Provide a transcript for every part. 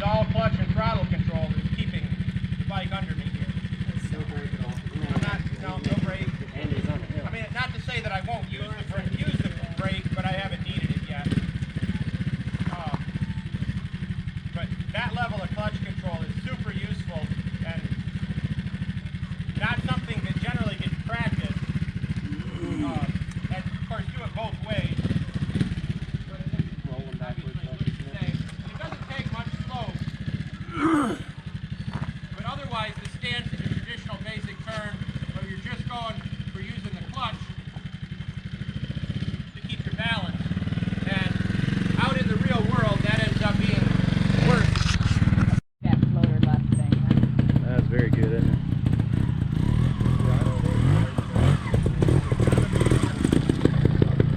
is all clutch and throttle control is keeping the bike under me here. No brake at all. No brake. And he's on a hill. I mean, not to say that I won't use the brake, but I haven't needed it yet. But that level of clutch control is super useful and not something that generally gets practiced. And of course, do it both ways. Rolling backwards. It doesn't take much slope, but otherwise the stance is a traditional basic turn where you're just going for using the clutch to keep your balance. And out in the real world, that ends up being worse. That floater left thing. That's very good, isn't it?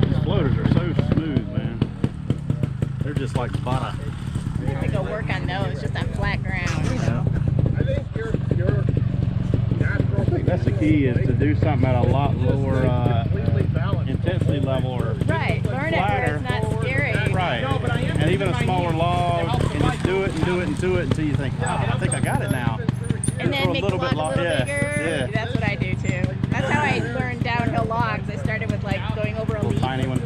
These floaters are so smooth, man. They're just like butter. I have to go work on those just on flat ground, you know. I think your natural. I think that's the key, is to do something at a lot lower intensity level, or Right, learn it where it's not scary. right, and even a smaller log, and just do it and do it and do it until you think, oh, I think I got it now. And then make the log a little bigger. That's what I do too. That's how I learned downhill logs. I started with like going over a leaf. Tiny one.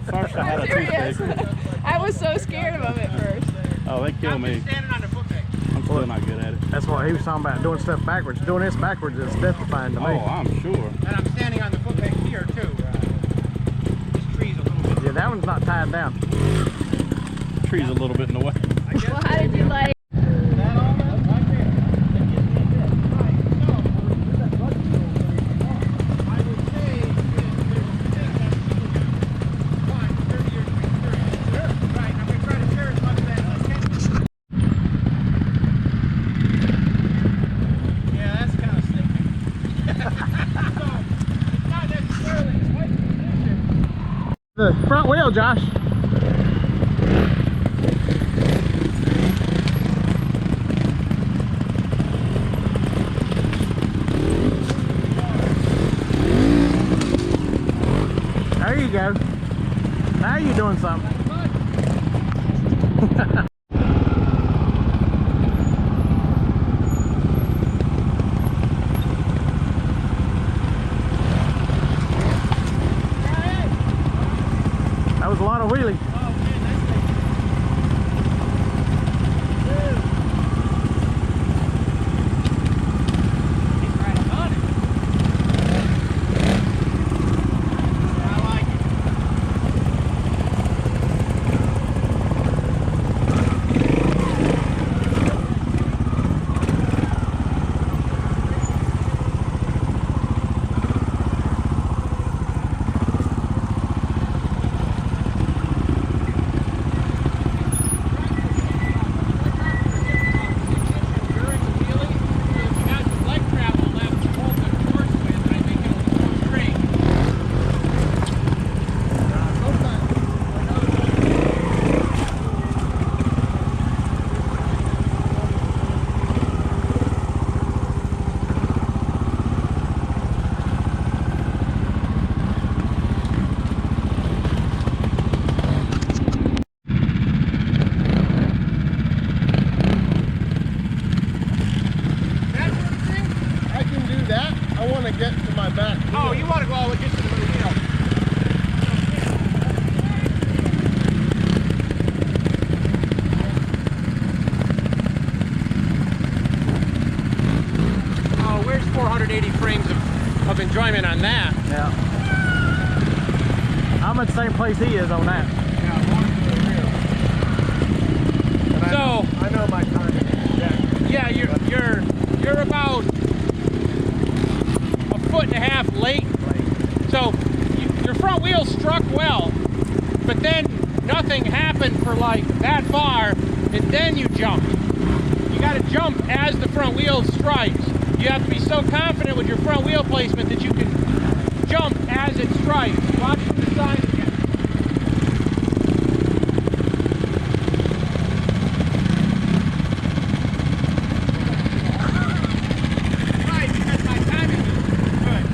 First I had a Serious. toothpick. I was so scared of them at first. Oh, they kill me. Standing on the foot peg. I'm still not good at it. That's what he was talking about, doing stuff backwards. Doing this backwards is death-defying to me. Oh, I'm sure. And I'm standing on the foot peg here too. This tree's a little bit. Yeah, that one's not tied down. Tree's a little bit in the way. Well, how did you like? The front wheel, Josh. There you go. Now you're doing something. That was a lot of wheelie. Get to my back. Oh, you want to go all the way just to the wheel. Oh, where's 480 frames of enjoyment on that? Yeah. I'm at the same place he is on that. Yeah, So I know my target. yeah, you're about a foot and a half late. So your front wheel struck well, but then nothing happened for like that far, and then you jump. You got to jump as the front wheel strikes. You have to be so confident with your front wheel placement that you can jump as it strikes. Watch the sign again. Right, because my timing is good.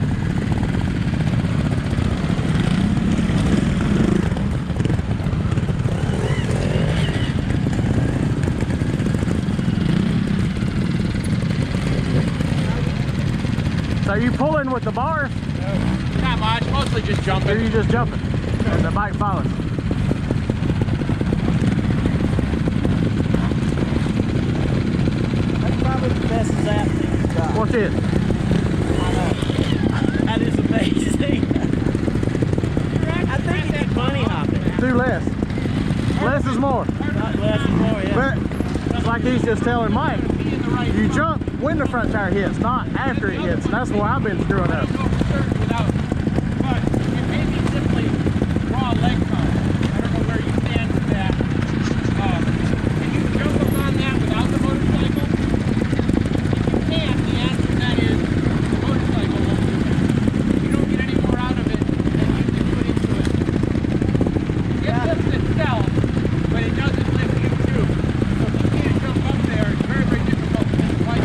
So you pulling with the bar, Not much, mostly just or jumping. you just jumping? And the bike follows. That's probably the best zap thing you've got. What's it? I know. That is amazing. I think you did bunny hopping. 2 less. Less is more. Not less and more, yeah. But it's like he's just telling Mike, you jump when the front tire hits, not after it hits. That's where I've been screwing up. But it may be simply raw leg power. I don't know where you stand with that. Can you jump up on that without the motorcycle? If you can't, the answer to that is the motorcycle won't do that. You don't get any more out of it than you can put into it. It lifts itself, but it doesn't lift you too. So if you can't jump up there, it's very, very difficult to get the bike.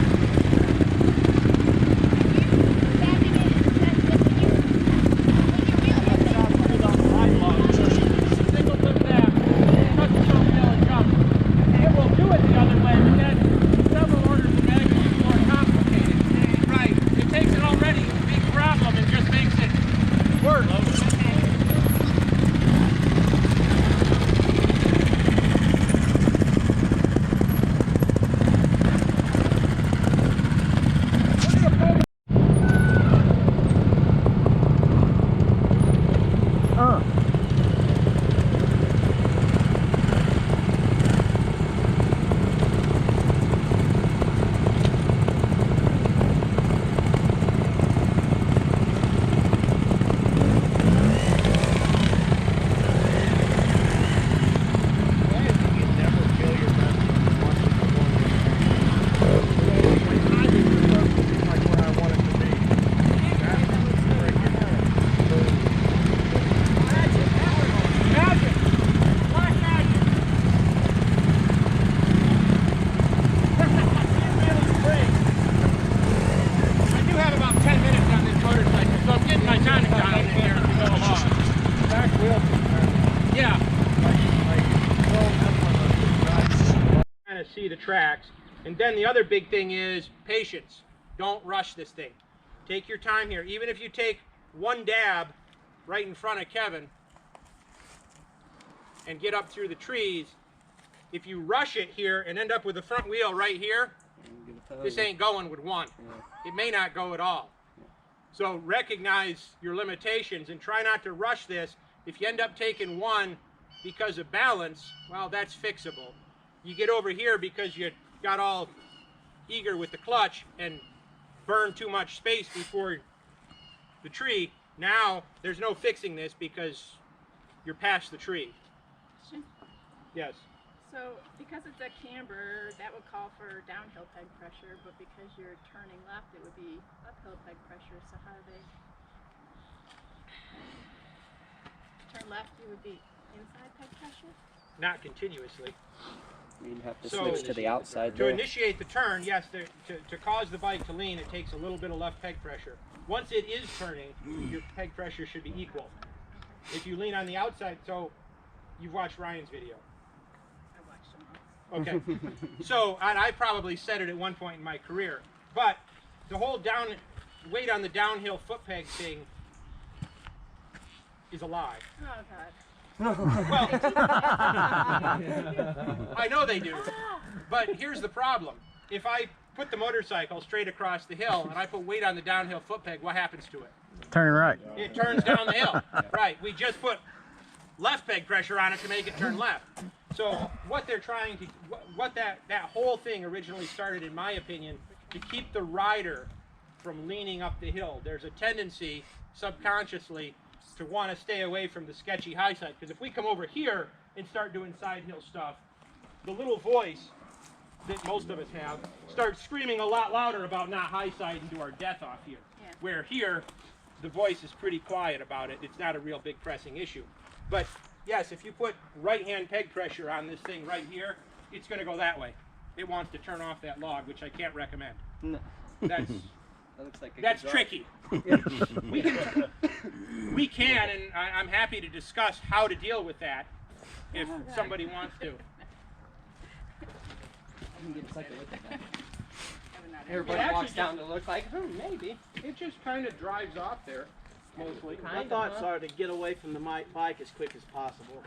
Single lift that, touch the front wheel and jump. It will do it the other way, but then several orders of magnitude more complicated. Right. It takes an already big problem and just makes it worse. I do have about 10 minutes on this motorcycle, so I'm getting my timing down in here as we go along. Back wheel. Yeah. Kind of see the tracks. And then the other big thing is patience. Don't rush this thing. Take your time here. Even if you take one dab right in front of Kevin and get up through the trees, if you rush it here and end up with the front wheel right here, this ain't going with one. It may not go at all. So recognize your limitations and try not to rush this. If you end up taking one because of balance, well, that's fixable. You get over here because you got all eager with the clutch and burn too much space before the tree. Now there's no fixing this because you're past the tree. Yes. So because it's a camber, that would call for downhill peg pressure, but because you're turning left, it would be uphill peg pressure. So how do they turn left? It would be inside peg pressure? Not continuously. You'd have to So, switch to the outside To there. initiate the turn, yes, to cause the bike to lean, it takes a little bit of left peg pressure. Once it is turning, your peg pressure should be equal. If you lean on the outside, so you've watched Ryan's video. I watched them all. Okay. So, and I probably said it at one point in my career, but the whole weight on the downhill foot peg thing is a lie. Oh God. Well, I know they do, but here's the problem. If I put the motorcycle straight across the hill and I put weight on the downhill foot peg, what happens to it? Turning right. It turns down the hill. Right, we just put left peg pressure on it to make it turn left. So what they're trying to, what that whole thing originally started, in my opinion, to keep the rider from leaning up the hill. There's a tendency, subconsciously, to want to stay away from the sketchy high side. Because if we come over here and start doing side hill stuff, the little voice that most of us have starts screaming a lot louder about not high siding to our death off here. Yeah. Where here, the voice is pretty quiet about it. It's not a real big pressing issue. But yes, if you put right hand peg pressure on this thing right here, it's going to go that way. It wants to turn off that log, which I can't recommend. No. That's That looks like a that's good tricky. We can, and I'm happy to discuss how to deal with that if somebody wants to. You can get a second look at that. Have a Everybody It walks actually down to look like, maybe. It just kind of drives off there, mostly. My thoughts are to get away from the bike as quick as possible.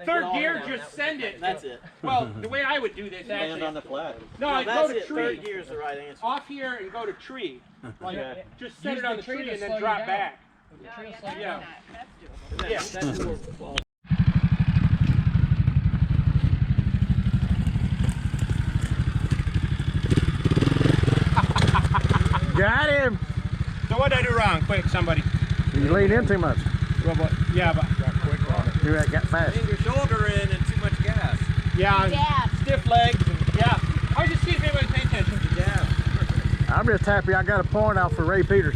Third gear, just send it. That's it. Well, the way I would do this Land actually. on the flat. No, No, I'd go that's to it. tree. Third gear is the right answer. Off here and go to tree. Like, Yeah. just set Use it on the the tree tree to and slow then you drop down. back. No, yeah, slow that's down. not, that's doable. Yeah. That's more, well, Got him. So what did I do wrong? Quick, somebody. You lean in too much. Yeah, but You got fast. Your shoulder in and too much gas. yeah, Dad. stiff legs. And, yeah. I was just seeing if anybody paying attention. Yeah. I'm just happy I got a point out for Ray Peters.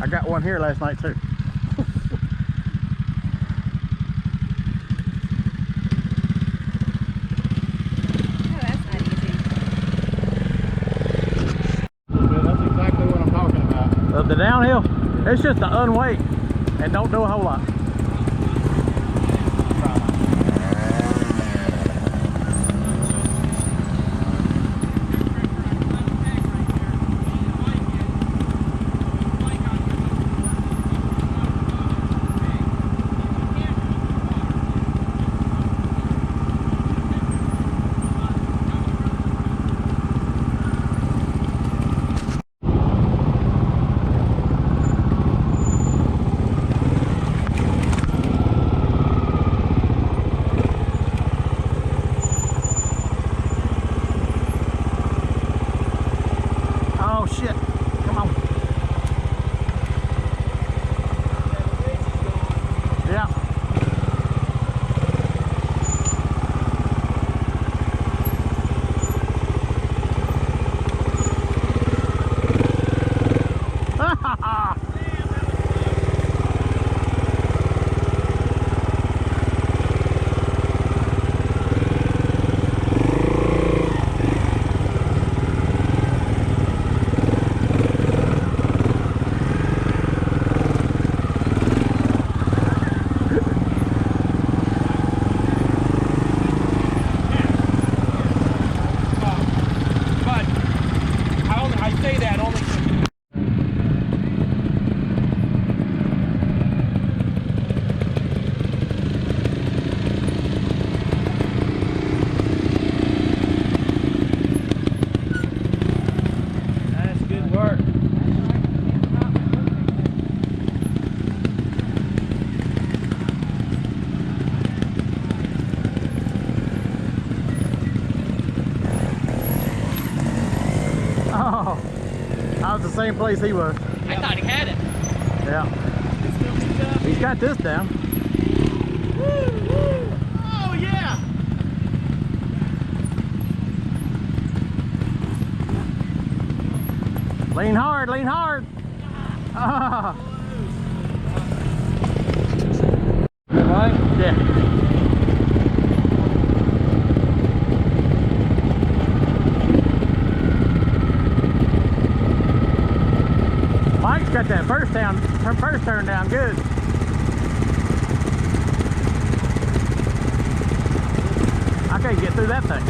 I got one here last night too. Oh, that's not easy. That's exactly what I'm talking about. The downhill, it's just the unweight and don't do a whole lot. Oh shit, come on. Yeah. But I say that only. that's good work. Oh, I was the same place he was. I thought he had it. Yeah. He's got this down. Oh yeah! Lean hard, lean hard. Ah. Yeah. Mike's got that first turn down good. I can't get through that thing.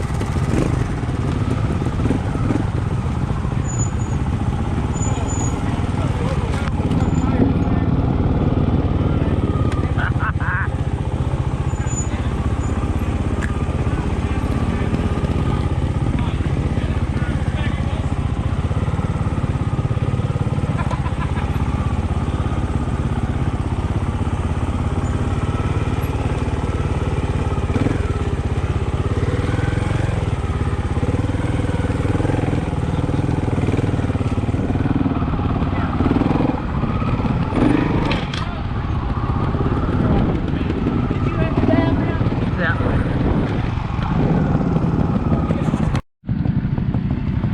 Yeah.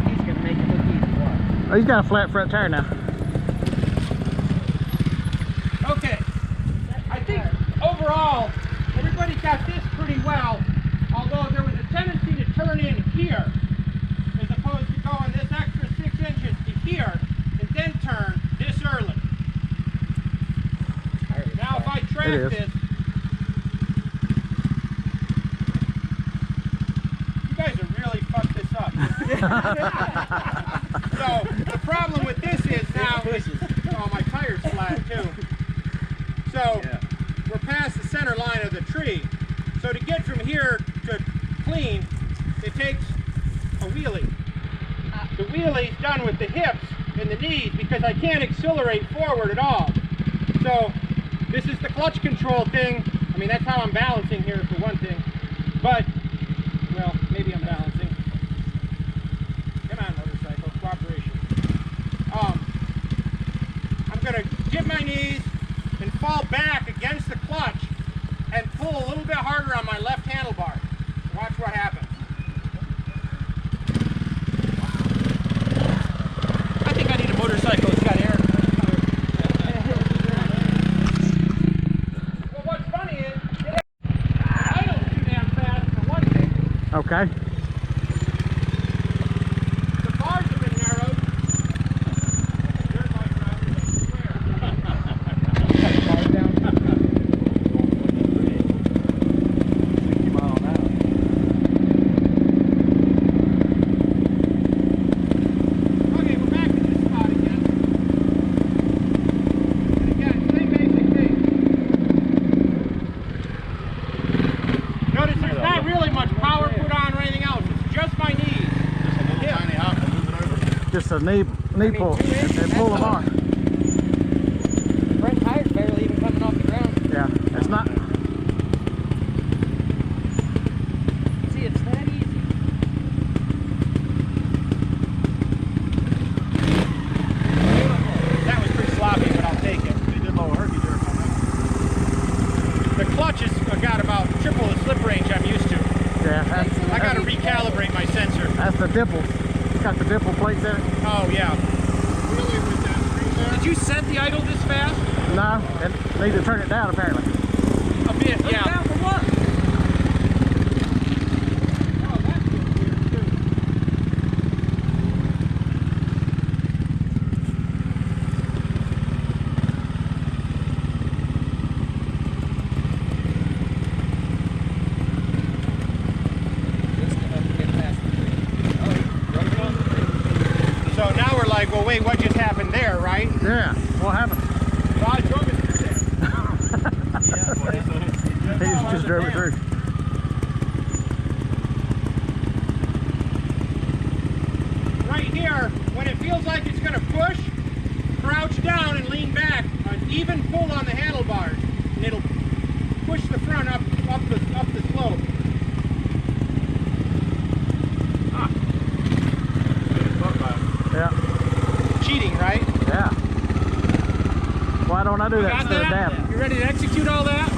He's gonna make it look easy. Watch. Oh, he's got a flat front tire now. Okay. I think overall, everybody got this pretty well, although there was a tendency to turn in here, as opposed to going this extra 6 inches to here, and then turn this early. Now if I It track is. this, you guys are really So the problem with this is now, oh, my tire's flat too. So we're past the center line of the tree. So to get from here to clean, it takes a wheelie. The wheelie's done with the hips and the knees because I can't accelerate forward at all. So this is the clutch control thing. I mean, that's how I'm balancing here for one thing. But, well, maybe I'm balancing. Come on, motorcycle, cooperation. I'm gonna dip my knees and fall back against the clutch and pull a little bit harder on my left handlebar. Watch what happens. I think I need a motorcycle that's got air. Well, what's funny is, I don't too damn fast for one thing. Okay. The bars have been narrowed. Dirt bike drivers, I swear. 60 mile an hour. Okay, we're back to this spot again. And again, same basic thing. Notice there's not really much power put on or anything else. It's just my knees. Just a little tiny hop and move it over. Just a knee pull and pull them on. Front tire's barely even coming off the ground. Yeah, it's not. See, it's that easy. That was pretty sloppy, but I'll take it. You did a little herky jerk on that. The clutch has got about triple the slip range I'm used to. Yeah, I got to recalibrate my sensor. that's the dimple. It's got the dimple plates in it. Oh, yeah. Really, with that screen there? Did you set the idle this fast? No, it need to turn it down apparently. A bit, yeah. Down for what? Oh, that feels weird, too. So now we're like, well, wait, what just happened there, right? Yeah, what happened? Well, I drove it through there. He just drove it through. Right here, when it feels like it's going to push, crouch down and lean back. An even pull on the handlebars, and it'll push the front up the slope. Yeah, Cheating, right? yeah. Why don't I do that Got instead of that? dabbing? You ready to execute all that?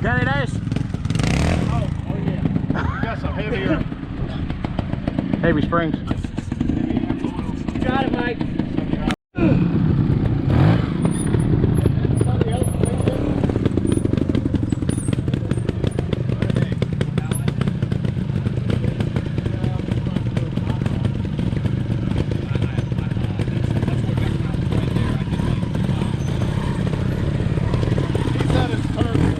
Got it, Ace? Oh yeah. You got some heavier. Heavy springs. Got it, Mike. He said it's turbo.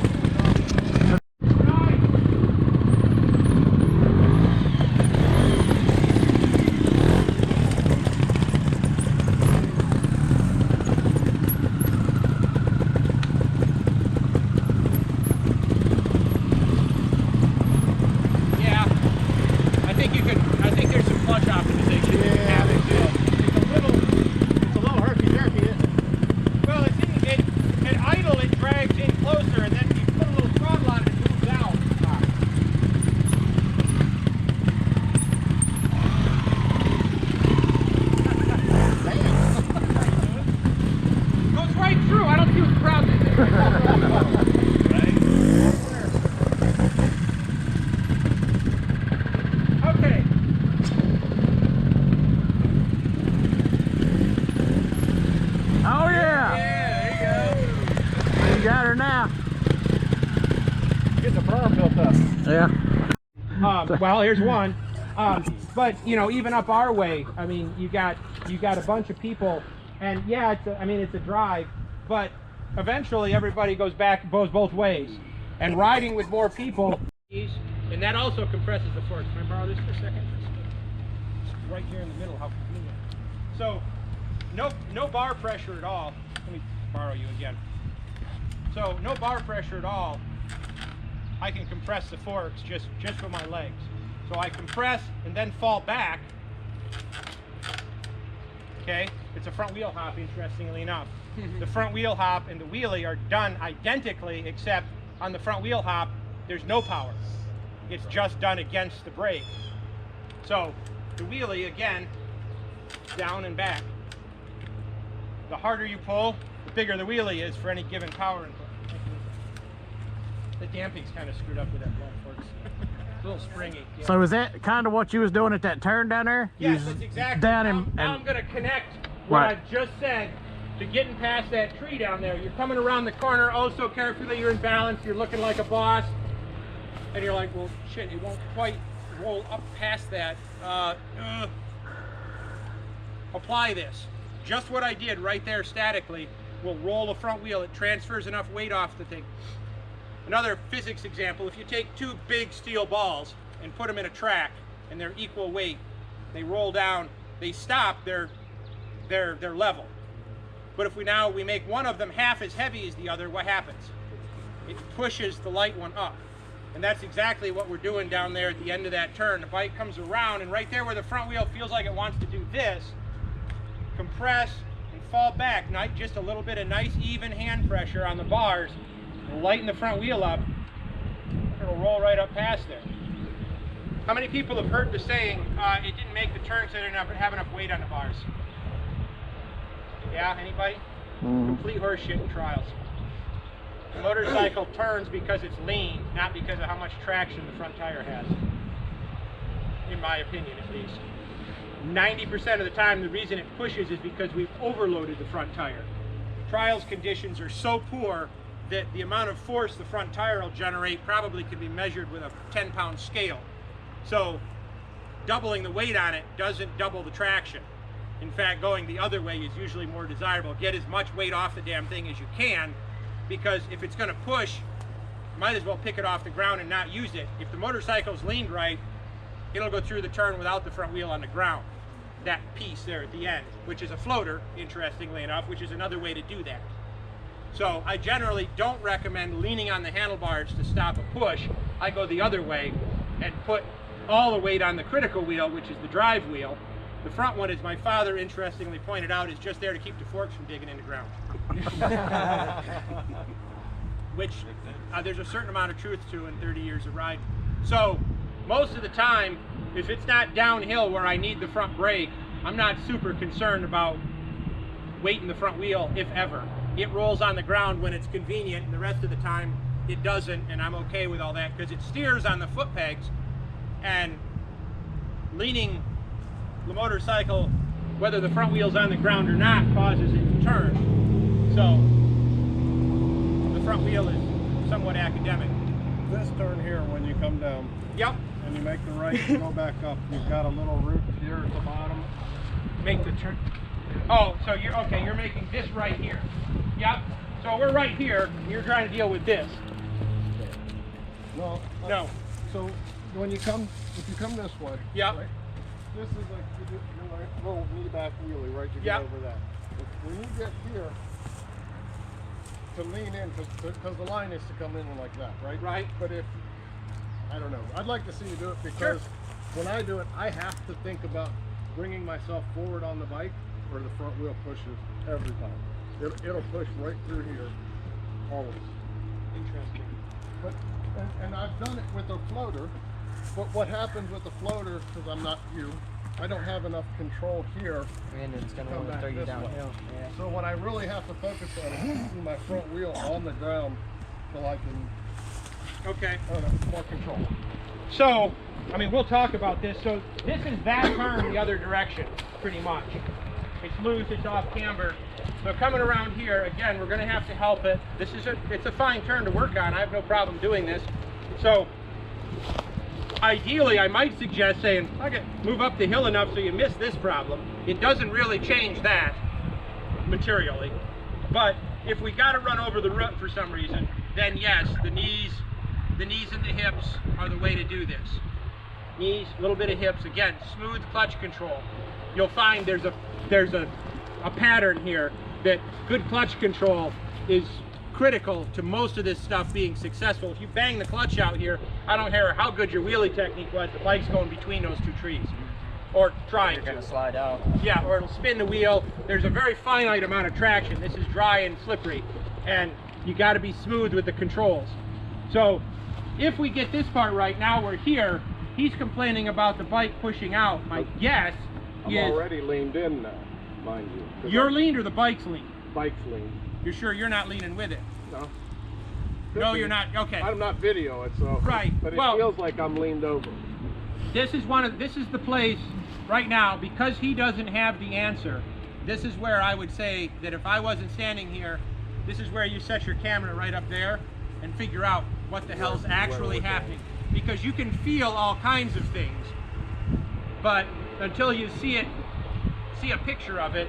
Yeah. Well, here's one. But you know, even up our way, I mean, you got a bunch of people, and yeah, it's a drive, but eventually everybody goes both ways, and riding with more people, and that also compresses the forks. Can I borrow this for a second? It's right here in the middle. How convenient. So, no bar pressure at all. Let me borrow you again. So, no bar pressure at all. I can compress the forks just with my legs. So I compress and then fall back. Okay, it's a front wheel hop, interestingly enough. The front wheel hop and the wheelie are done identically, except on the front wheel hop, there's no power. It's just done against the brake. So the wheelie, again, down and back. The harder you pull, the bigger the wheelie is for any given power input. The damping's kind of screwed up with that blow forks. It's a little springy. Yeah. So is that kind of what you was doing at that turn down there? Yes, that's exactly. Down Now I'm going to connect what Right. I've just said to getting past that tree down there. You're coming around the corner, oh so carefully, you're in balance, you're looking like a boss, and you're like, well, shit, it won't quite roll up past that. Apply this. Just what I did right there statically will roll the front wheel. It transfers enough weight off the thing. Another physics example, if you take two big steel balls and put them in a track and they're equal weight, they roll down, they stop, they're level. But if we make one of them half as heavy as the other, what happens? It pushes the light one up. And that's exactly what we're doing down there at the end of that turn. The bike comes around, and right there where the front wheel feels like it wants to do this, compress and fall back, just a little bit of nice even hand pressure on the bars. It'll lighten the front wheel up. It'll roll right up past there. How many people have heard the saying, it didn't make the turn so they didn't have enough weight on the bars? Yeah, anybody? Complete horseshit in trials. The motorcycle turns because it's lean, not because of how much traction the front tire has. In my opinion, at least. 90% of the time, the reason it pushes is because we've overloaded the front tire. Trials conditions are so poor that the amount of force the front tire will generate probably can be measured with a 10-pound scale. So doubling the weight on it doesn't double the traction. In fact, going the other way is usually more desirable. Get as much weight off the damn thing as you can, because if it's going to push, you might as well pick it off the ground and not use it. If the motorcycle's leaned right, it'll go through the turn without the front wheel on the ground. That piece there at the end, which is a floater, interestingly enough, which is another way to do that. So I generally don't recommend leaning on the handlebars to stop a push. I go the other way and put all the weight on the critical wheel, which is the drive wheel. The front one, as my father interestingly pointed out, is just there to keep the forks from digging in the ground. Which there's a certain amount of truth to in 30 years of riding. So most of the time, if it's not downhill where I need the front brake, I'm not super concerned about weighting the front wheel, if ever. It rolls on the ground when it's convenient, and the rest of the time it doesn't, and I'm okay with all that because it steers on the foot pegs, and leaning the motorcycle, whether the front wheel's on the ground or not, causes it to turn. So the front wheel is somewhat academic. This turn here, when you come down, Yep. and you make the right and go back up, you've got a little root here at the bottom. Make the turn. Oh, so you're okay. You're making this right here. Yep. So we're right here. And you're trying to deal with this. No. No. So when you come, if you come this way, Yep. right, this is like your little knee back wheelie, right? You Yep. get over that. When you get here, to lean in, because the line is to come in like that, right? Right. But if, I don't know, I'd like to see you do it because when I do it, I have to think about bringing myself forward on the bike, or the front wheel pushes every time. It'll push right through here, always. Interesting. But and I've done it with a floater. But what happens with the floater, because I'm not you, I don't have enough control here. And it's going to Come want to back throw you this downhill. way. Yeah. So what I really have to focus on is keeping my front wheel on the ground till I can, Okay. I don't know, more control. So, I mean, we'll talk about this. So this is that turn the other direction, pretty much. It's loose, it's off camber. So coming around here, again, we're going to have to help it. It's a fine turn to work on. I have no problem doing this. So ideally, I might suggest saying, okay, move up the hill enough so you miss this problem. It doesn't really change that materially. But if we got to run over the root for some reason, then yes, the knees and the hips are the way to do this. Knees, a little bit of hips. Again, smooth clutch control. You'll find there's a pattern here that good clutch control is critical to most of this stuff being successful. If you bang the clutch out here, I don't care how good your wheelie technique was, the bike's going between those two trees. Or trying to. You're gonna slide out. Yeah, or it'll spin the wheel. There's a very finite amount of traction. This is dry and slippery, and you got to be smooth with the controls. So if we get this part right, now we're here, he's complaining about the bike pushing out. My guess I'm is... already leaned in now, mind you. 'Cause You're leaned or the bike's leaned? Bike's leaned. You're sure you're not leaning with it? No. No, be. you're not. Okay. I'm not video it, so. Right. But it Well, feels like I'm leaned over. this is the place right now, because he doesn't have the answer. This is where I would say that if I wasn't standing here, this is where you set your camera right up there and figure out what the hell's actually happening. Because you can feel all kinds of things, but until you see a picture of it,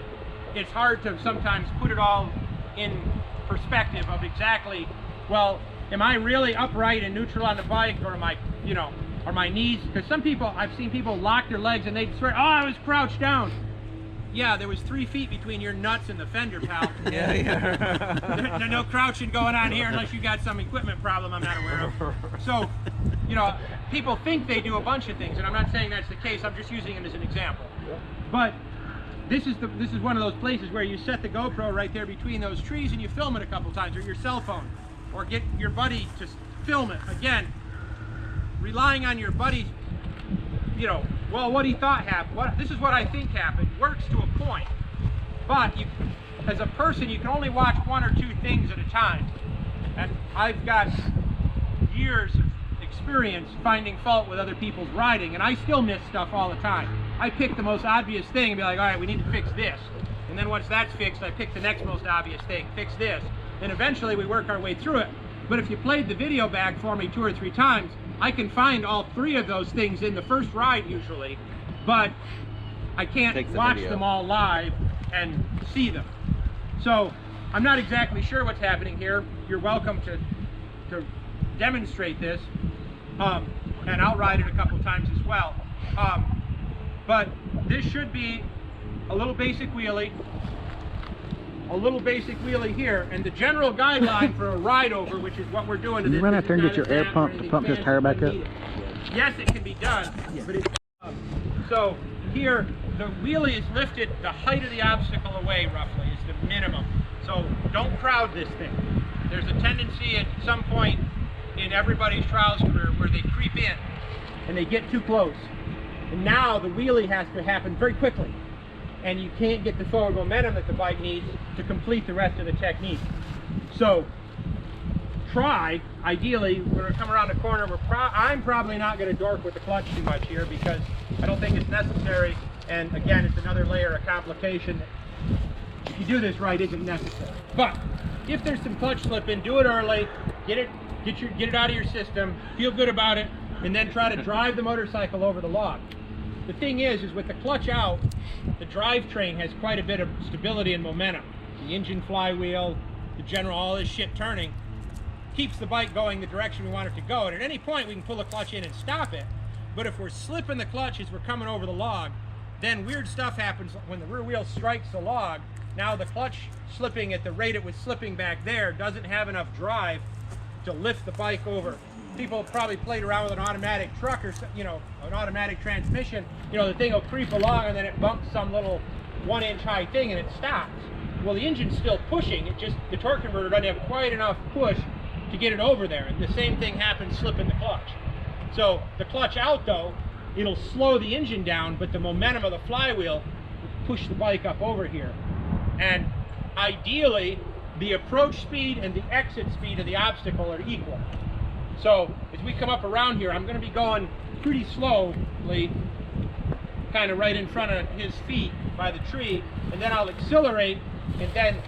it's hard to sometimes put it all in perspective of exactly, well, am I really upright and neutral on the bike, or am I, you know, are my knees, because some people, I've seen people lock their legs and they swear, oh, I was crouched down. Yeah, there was 3 feet between your nuts and the fender, pal. There's no crouching going on here unless you got some equipment problem I'm not aware of. So, you know, people think they do a bunch of things, and I'm not saying that's the case. I'm just using it as an example. But this is one of those places where you set the GoPro right there between those trees and you film it a couple times, or your cell phone, or get your buddy to film it. Again, relying on your buddy, you know, well, what he thought happened, this is what I think happened, works to a point. But you, as a person, you can only watch 1 or 2 things at a time. And I've got years of experience finding fault with other people's riding, and I still miss stuff all the time. I pick the most obvious thing and be like, all right, we need to fix this. And then once that's fixed, I pick the next most obvious thing, fix this. And eventually we work our way through it. But if you played the video back for me 2 or 3 times, I can find all 3 of those things in the first ride usually, but I can't watch them all live and see them. So I'm not exactly sure what's happening here. You're welcome to demonstrate this, and I'll ride it a couple times as well. But this should be a little basic wheelie, here, and the general guideline for a ride over, which is what we're doing to this. You run out there and get your air pump to pump this tire back up? Yes, it can be done, but it's so here the wheelie is lifted the height of the obstacle away roughly is the minimum. So don't crowd this thing. There's a tendency at some point in everybody's trials career where they creep in and they get too close. And now the wheelie has to happen very quickly, and you can't get the forward momentum that the bike needs to complete the rest of the technique. So try, ideally, when we come around the corner, I'm probably not going to dork with the clutch too much here because I don't think it's necessary, and again, it's another layer of complication that, if you do this right, isn't necessary. But if there's some clutch slipping, do it early, get it out of your system, feel good about it, and then try to drive the motorcycle over the log. The thing is with the clutch out, the drivetrain has quite a bit of stability and momentum. The engine flywheel, the general, all this shit turning, keeps the bike going the direction we want it to go. And at any point we can pull the clutch in and stop it. But if we're slipping the clutch as we're coming over the log, then weird stuff happens when the rear wheel strikes the log. Now the clutch slipping at the rate it was slipping back there doesn't have enough drive to lift the bike over. People have probably played around with an automatic truck or, you know, an automatic transmission. You know, the thing will creep along and then it bumps some little 1-inch high thing and it stops. Well, the engine's still pushing. It just, the torque converter doesn't have quite enough push to get it over there. And the same thing happens slipping the clutch. So the clutch out though, it'll slow the engine down, but the momentum of the flywheel will push the bike up over here. And ideally, the approach speed and the exit speed of the obstacle are equal. So as we come up around here, I'm going to be going pretty slowly, kind of right in front of his feet by the tree, and then I'll accelerate, and then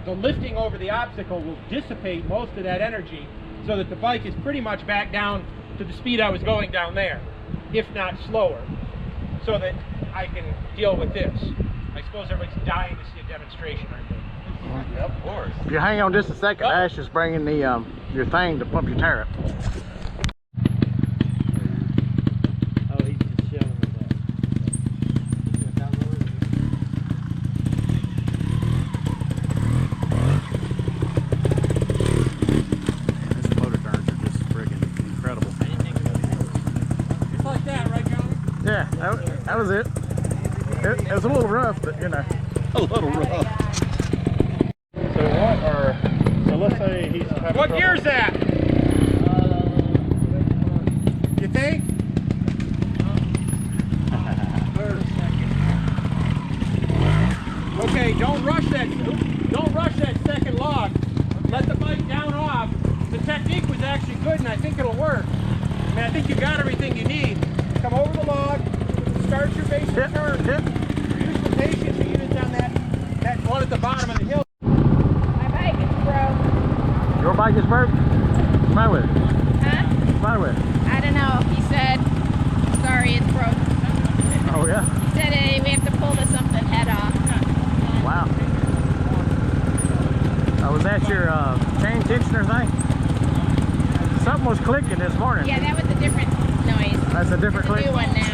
the lifting over the obstacle will dissipate most of that energy so that the bike is pretty much back down to the speed I was going down there, if not slower, so that I can deal with this. I suppose everybody's dying to see a demonstration, aren't they? Yeah, of course. If you hang on just a second, Ash is bringing the your thing to pump your tire up. Oh, he's just showing me that. These floater turns are just friggin' incredible. It's like that, right, Johnny? Yeah, that was it. It was a little rough, but you know. A little rough. So let's say he's having What trouble. gear's that? You think? Okay, don't rush that second log. Let the bike down off. The technique was actually good, and I think it'll work. I mean, I think you got everything you need. Come over the log, start your basic turn. Use the patience you used on that one at the bottom of the hill. My bike is broke. Your bike is broke? What's wrong with it? Huh? What's wrong with it? I don't know. He said, sorry, it's broke. Oh yeah? He said we have to pull the something head off. Wow. Was that your chain tensioner thing? Something was clicking this morning. Yeah, that was a different noise. That's a different click? New one now.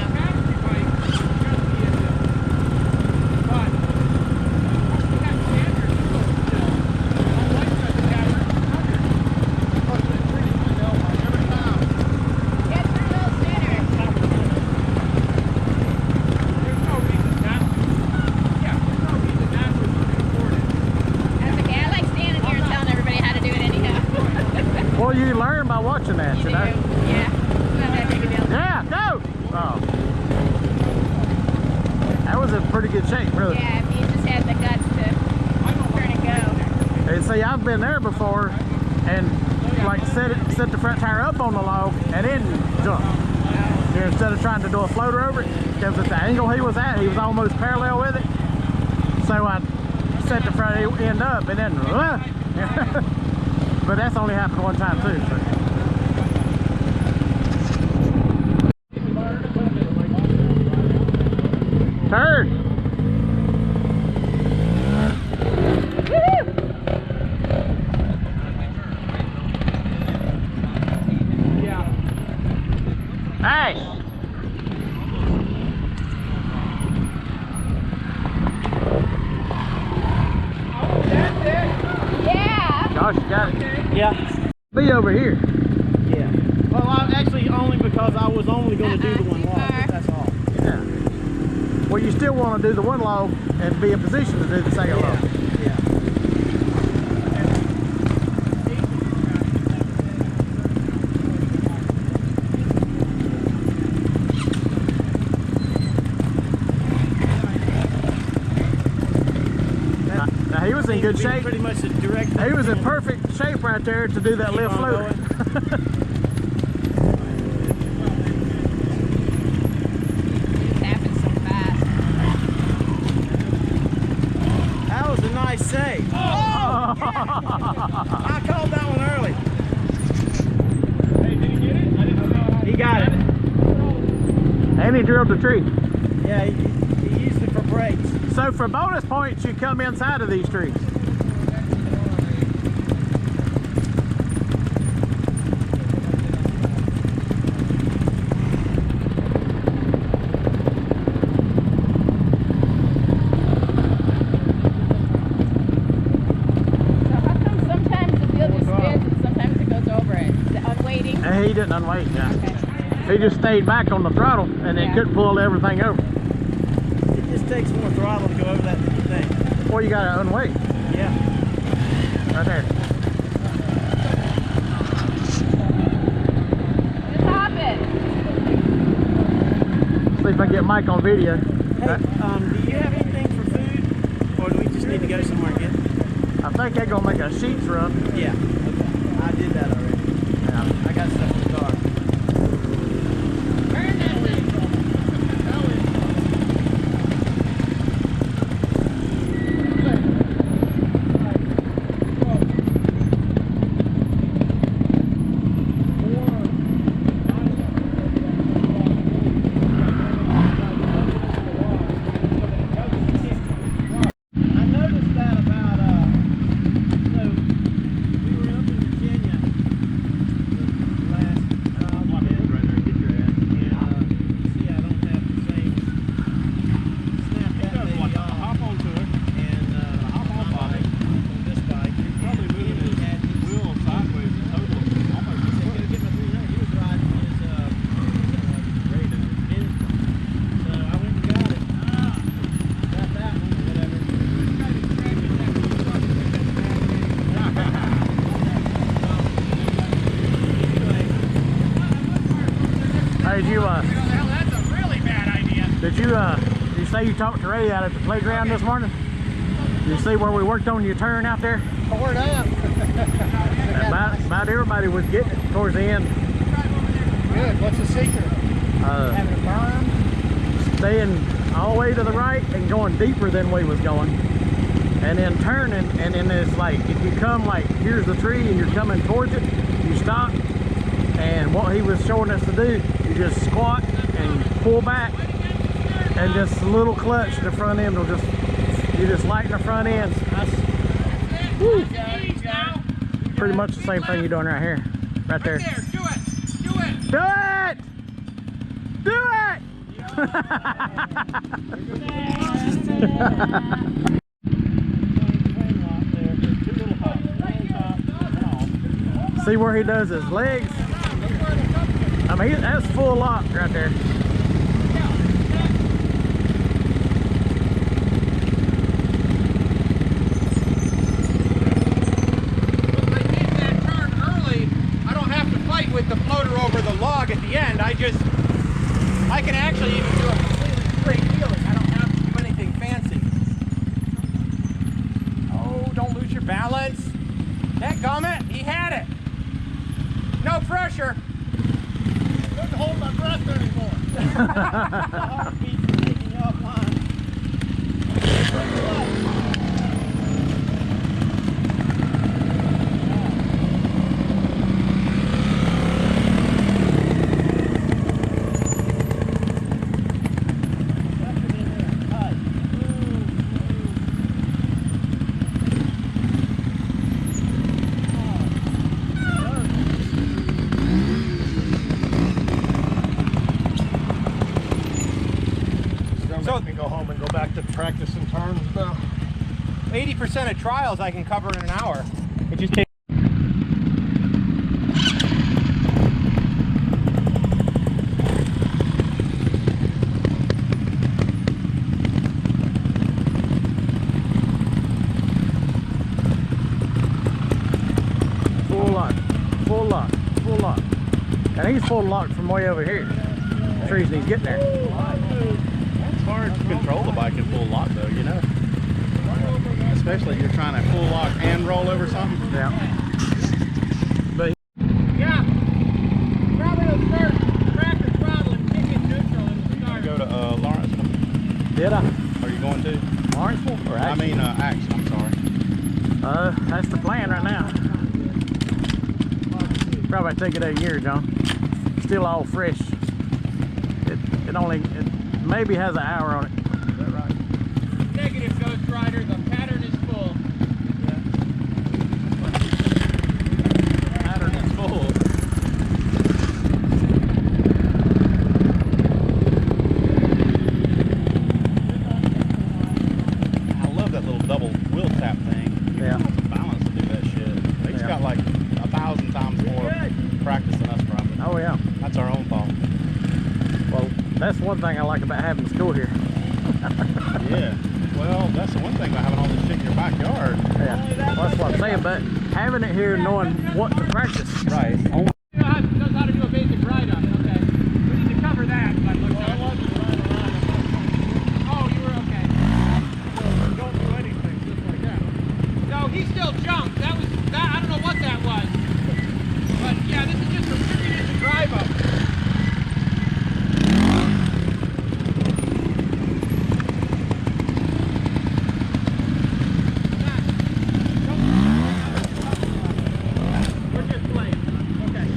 Well, you learn by watching that, you know? Yeah. Not that big a deal. Yeah, go! Oh. That was in pretty good shape, really. Yeah, if you just had the guts to turn and go. And see, I've been there before and like set the front tire up on the log and then jump. You know, instead of trying to do a floater over it, because at the angle he was at, he was almost parallel with it. So I set the front end up and then but that's only happened one time too. So. Turn! Hey! Yeah. Josh, you got it. Yeah. Be over here. Yeah. Well, actually only because I was only going to do the one log, but that's all. Yeah. Well, you still want to do the one log and be in position to do the second log. Yeah. Now he was in good shape. Pretty much the direct. He was in perfect shape right there to do that Keep lift on floater. It happened so fast. That was a nice save. Oh! I called that one early. Hey, did he get it? I didn't know. He got it. And he drilled the tree. Yeah, he used it for brakes. So for bonus points, you come inside of these trees. So how come sometimes the wheel just spins and sometimes it goes over it? Is it unweighting? And he didn't unweight, yeah. Okay. He just stayed back on the throttle and then Yeah. couldn't pull everything over. It just takes more throttle to go over that thing. Well, you gotta unweight. Yeah. Right there. Just hop it. See if I can get Mike on video. Hey, do you have anything for food? Or do we just need to go somewhere and get it? I think they're gonna make a sheets run. Yeah. Okay. I did that already. Yeah. I got stuff in the car. Turn that thing. Did you That's a really bad idea. did you say you talked to Ray out at the playground this morning? You see where we worked on your turn out there? Tore it up. About everybody was getting it towards the end. Good. What's the secret? Having a berm. Staying all the way to the right and going deeper than we was going. And then turning, and then it's like, if you come like, here's the tree and you're coming towards it, you stop. And what he was showing us to do, you just squat and pull back. And just a little clutch, the front end will just, you just lighten the front end. Woo. Pretty much the same thing you're doing right here. Right there. Do it. Do it. Do it! Do it! See where he does his legs? I mean, that's full lock right there. With the floater over the log at the end, I can actually even do a completely straight wheeling. I don't have to do anything fancy. Oh, don't lose your balance. Dadgummit, he had it. No pressure. Couldn't hold my breath anymore. Heartbeat's taking you offline. Go home and go back to practicing turns now. 80% of trials I can cover in an hour. It just takes. Full lock, full lock, full lock. And he's full locked from way over here. The reason he's getting there. It's hard to control the bike in full lock though, you know? Especially if you're trying to full lock and roll over something. Yeah. But Yeah. Probably will start crack the throttle and kick in neutral and start. Go to Lawrenceville. did I? Are you going to? Lawrenceville or I Axel? mean, Axel, I'm sorry. That's the plan right now. Probably take it a year, John. Still all fresh. It maybe has an hour on it. Is that right? Negative, Ghost Rider. The pattern is full. Pattern is full. I love that little double wheel tap thing. Yeah. Balance to do that shit. He's got like 1,000 times more practice than us probably. Oh yeah. That's our own fault. Well, that's one thing I like about having school here. Yeah. Well, that's the one thing about having all this shit in your backyard. Yeah. Well, that's what I'm saying, but having it here, knowing what to practice. Right. Knows how to do a basic ride-up. Okay. We need to cover that. But look at Oh, you were okay. Don't do anything, just like that. No, he still jumped. That was that. I don't know what that was. But yeah, this is just restricted to drive-up. We're just playing. Okay.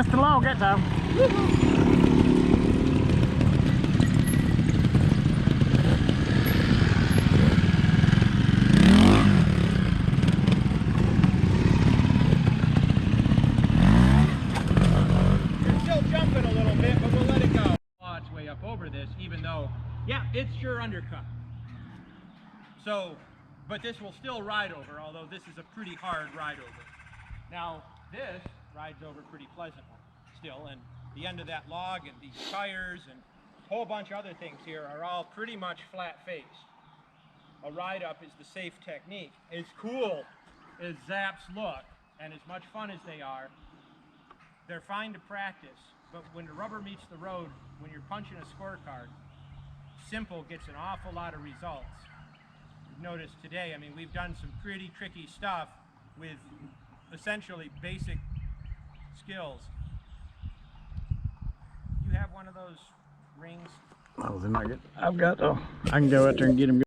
missed the log that time. You're still jumping a little bit, but we'll let it go. Its way up over this, even though, yeah, it's your undercut. So, but this will still ride over, although this is a pretty hard ride over. Now, this rides over pretty pleasantly still, and the end of that log and these tires and a whole bunch of other things here are all pretty much flat-faced. A ride-up is the safe technique. As cool as zaps look, and as much fun as they are, they're fine to practice, but when the rubber meets the road, when you're punching a scorecard, simple gets an awful lot of results. You've noticed today, I mean, we've done some pretty tricky stuff with essentially basic skills. You have one of those rings? Oh, they're not good. I've got, I can go out there and get him.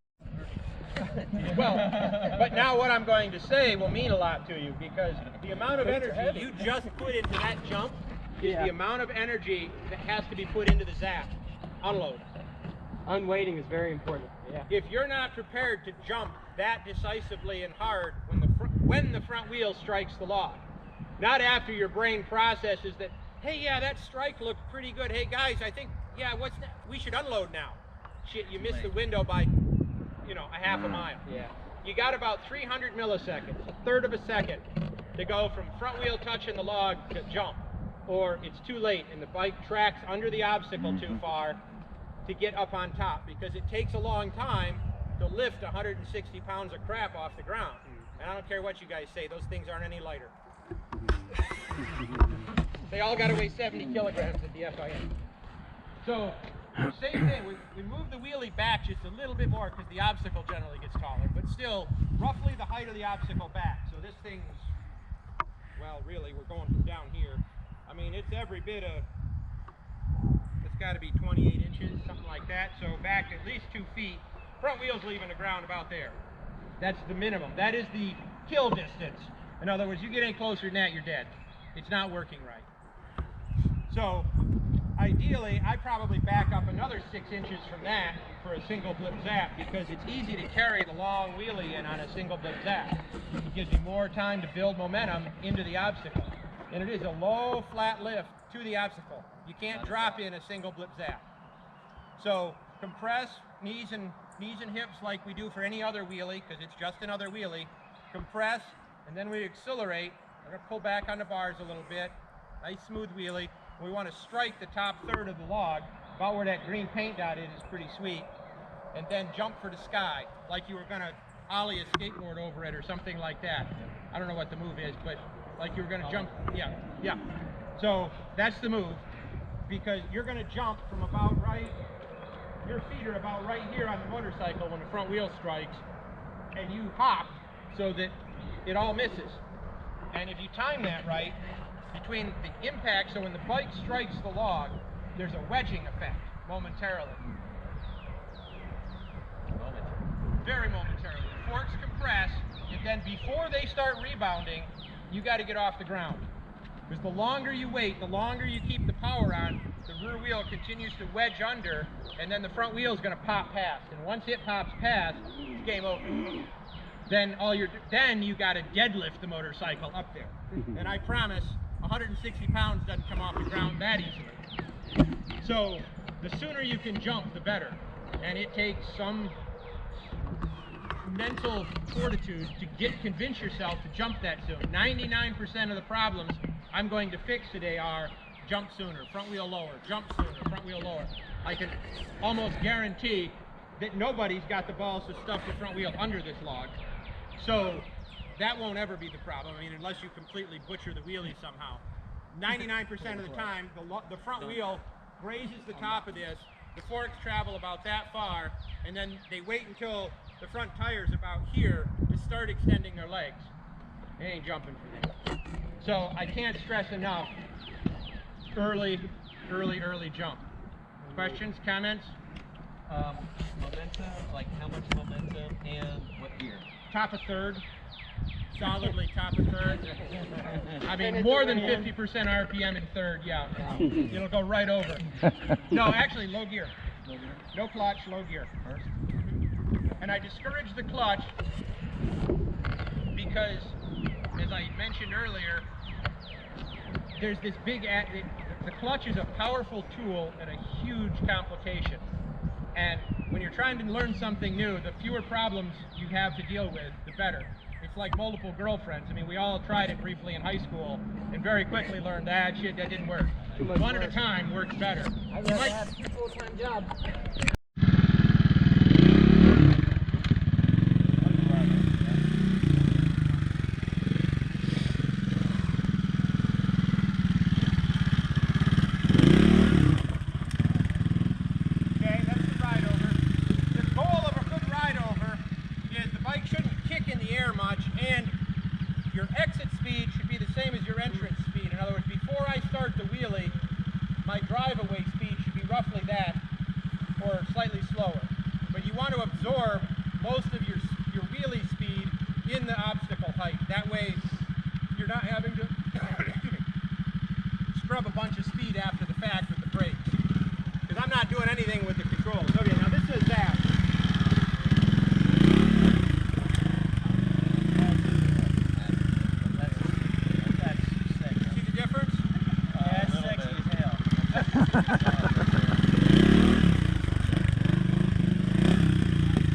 Well, but now what I'm going to say will mean a lot to you, because the amount of energy you just put into that jump is the amount of energy that has to be put into the zap. Unload. Unweighting is very important. Yeah. If you're not prepared to jump that decisively and hard when the front wheel strikes the log, not after your brain processes that, hey, yeah, that strike looked pretty good. Hey guys, I think, yeah, what's that? We should unload now. Shit, you missed the window by, you know, a half a mile. Yeah. You got about 300 milliseconds, a third of a second, to go from front wheel touching the log to jump, or it's too late and the bike tracks under the obstacle too far to get up on top, because it takes a long time to lift 160 pounds of crap off the ground. And I don't care what you guys say, those things aren't any lighter. They all got to weigh 70 kilograms at the FIM. So, same thing, we move the wheelie back just a little bit more because the obstacle generally gets taller, but still roughly the height of the obstacle back. So this thing's, well, really, we're going from down here. I mean, it's every bit of, it's got to be 28 inches, something like that. So back at least 2 feet. Front wheel's leaving the ground about there. That's the minimum. That is the kill distance. In other words, you get any closer than that, you're dead. It's not working right. So ideally, I probably back up another 6 inches from that for a single blip zap, because it's easy to carry the long wheelie in on a single blip zap. It gives you more time to build momentum into the obstacle. And it is a low, flat lift to the obstacle. You can't drop in a single blip zap. So compress knees and hips like we do for any other wheelie, because it's just another wheelie. Compress, and then we accelerate. We're going to pull back on the bars a little bit. Nice smooth wheelie. We want to strike the top third of the log, about where that green paint dot is pretty sweet, and then jump for the sky, like you were going to ollie a skateboard over it or something like that. I don't know what the move is, but like you were going to jump. Yeah. So that's the move, because you're going to jump from about right, your feet are about right here on the motorcycle when the front wheel strikes, and you hop so that it all misses. And if you time that right, between the impact, so when the bike strikes the log, there's a wedging effect momentarily. Very momentarily. The forks compress, and then before they start rebounding, you got to get off the ground. Because the longer you wait, the longer you keep the power on, the rear wheel continues to wedge under, and then the front wheel is going to pop past. And once it pops past, it's game over. Then you got to deadlift the motorcycle up there. And I promise, 160 pounds doesn't come off the ground that easily. So the sooner you can jump, the better. And it takes some mental fortitude to convince yourself to jump that soon. 99% of the problems I'm going to fix today are jump sooner, front wheel lower, jump sooner, front wheel lower. I can almost guarantee that nobody's got the balls to stuff the front wheel under this log. So that won't ever be the problem. I mean, unless you completely butcher the wheelie somehow. 99% of the time, the front wheel grazes the top of this, the forks travel about that far, and then they wait until the front tire's about here to start extending their legs. They ain't jumping from there. So I can't stress enough, early jump. Questions, comments? Momentum, like how much momentum and what gear? Top of third, solidly top of third. I mean, more than 50% RPM in third, yeah. It'll go right over. No, actually, low gear. No clutch, low gear. And I discourage the clutch because, as I mentioned earlier, there's this big, the clutch is a powerful tool and a huge complication. And when you're trying to learn something new, the fewer problems you have to deal with, the better. It's like multiple girlfriends. I mean, we all tried it briefly in high school and very quickly learned that shit, that didn't work. One at a time works better. I'd rather have a full-time job. Okay, that's the ride over. The goal of a good ride over is the bike shouldn't kick in the air much, and your exit speed should be the same as your entrance speed. In other words, before I start the wheelie, my drive-away speed should be roughly that, or slightly slower. But you want to absorb most of your wheelie speed in the obstacle height. That way, you're not having to scrub a bunch of speed after the fact with the brakes. Because I'm not doing anything with the controls. Okay, now this is that. See the difference? Yeah, it's sexy as hell.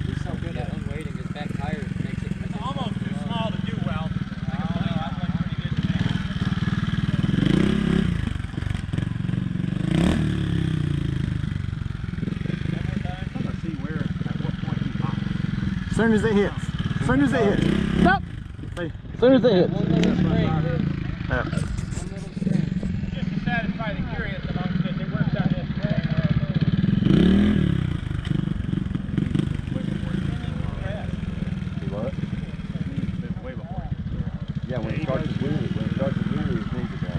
He's so good at unweighting. His back tires makes it It's almost too small to do well. As soon as it hits. As soon as it hits. Stop! See? As soon as it hits. Yeah. Just to satisfy the curious amongst us, it works on this way. What? Yeah, when it starts to wheelie, it needs to go.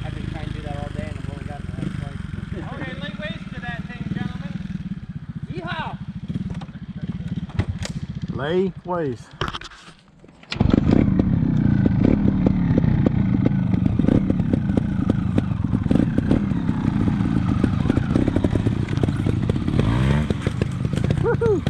I've been trying to do that all day and I've only gotten it like twice. Okay, lay waste to that thing, gentlemen. Yeehaw! Lay ways. Woohoo!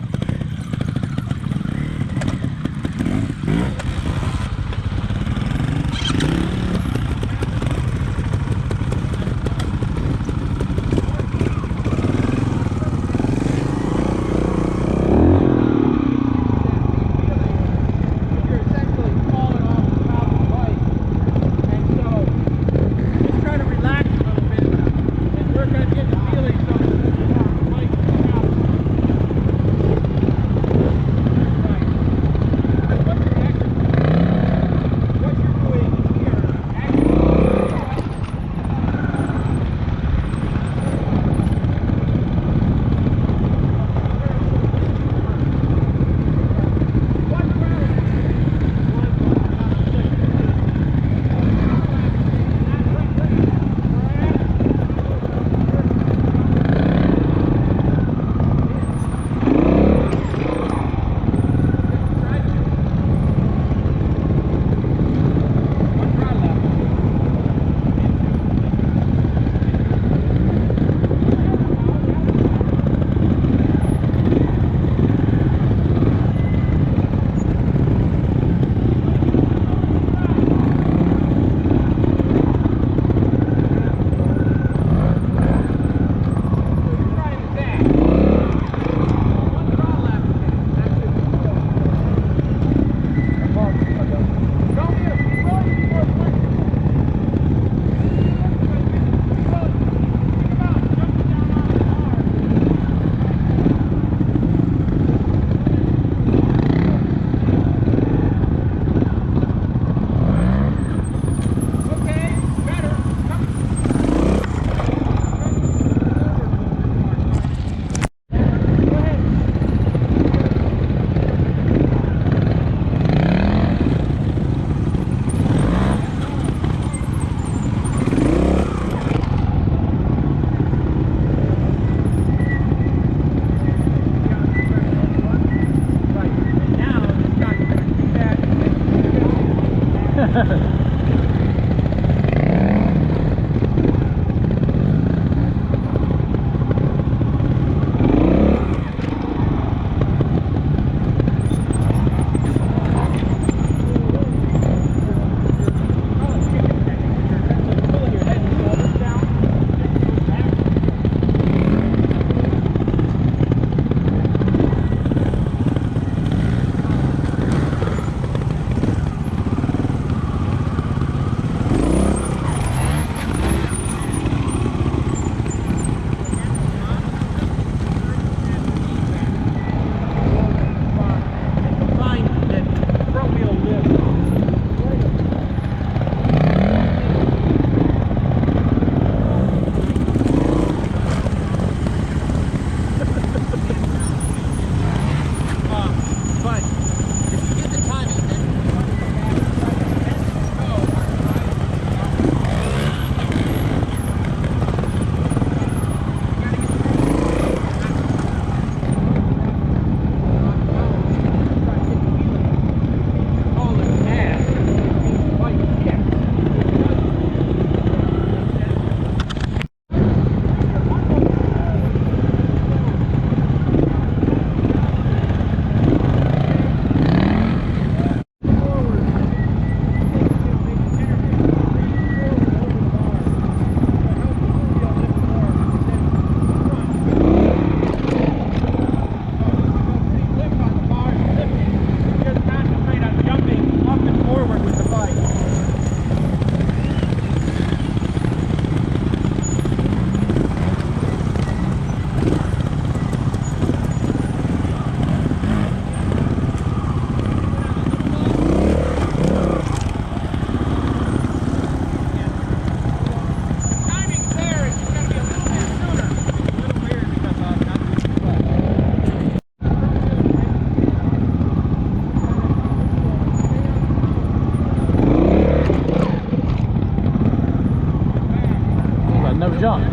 Jump.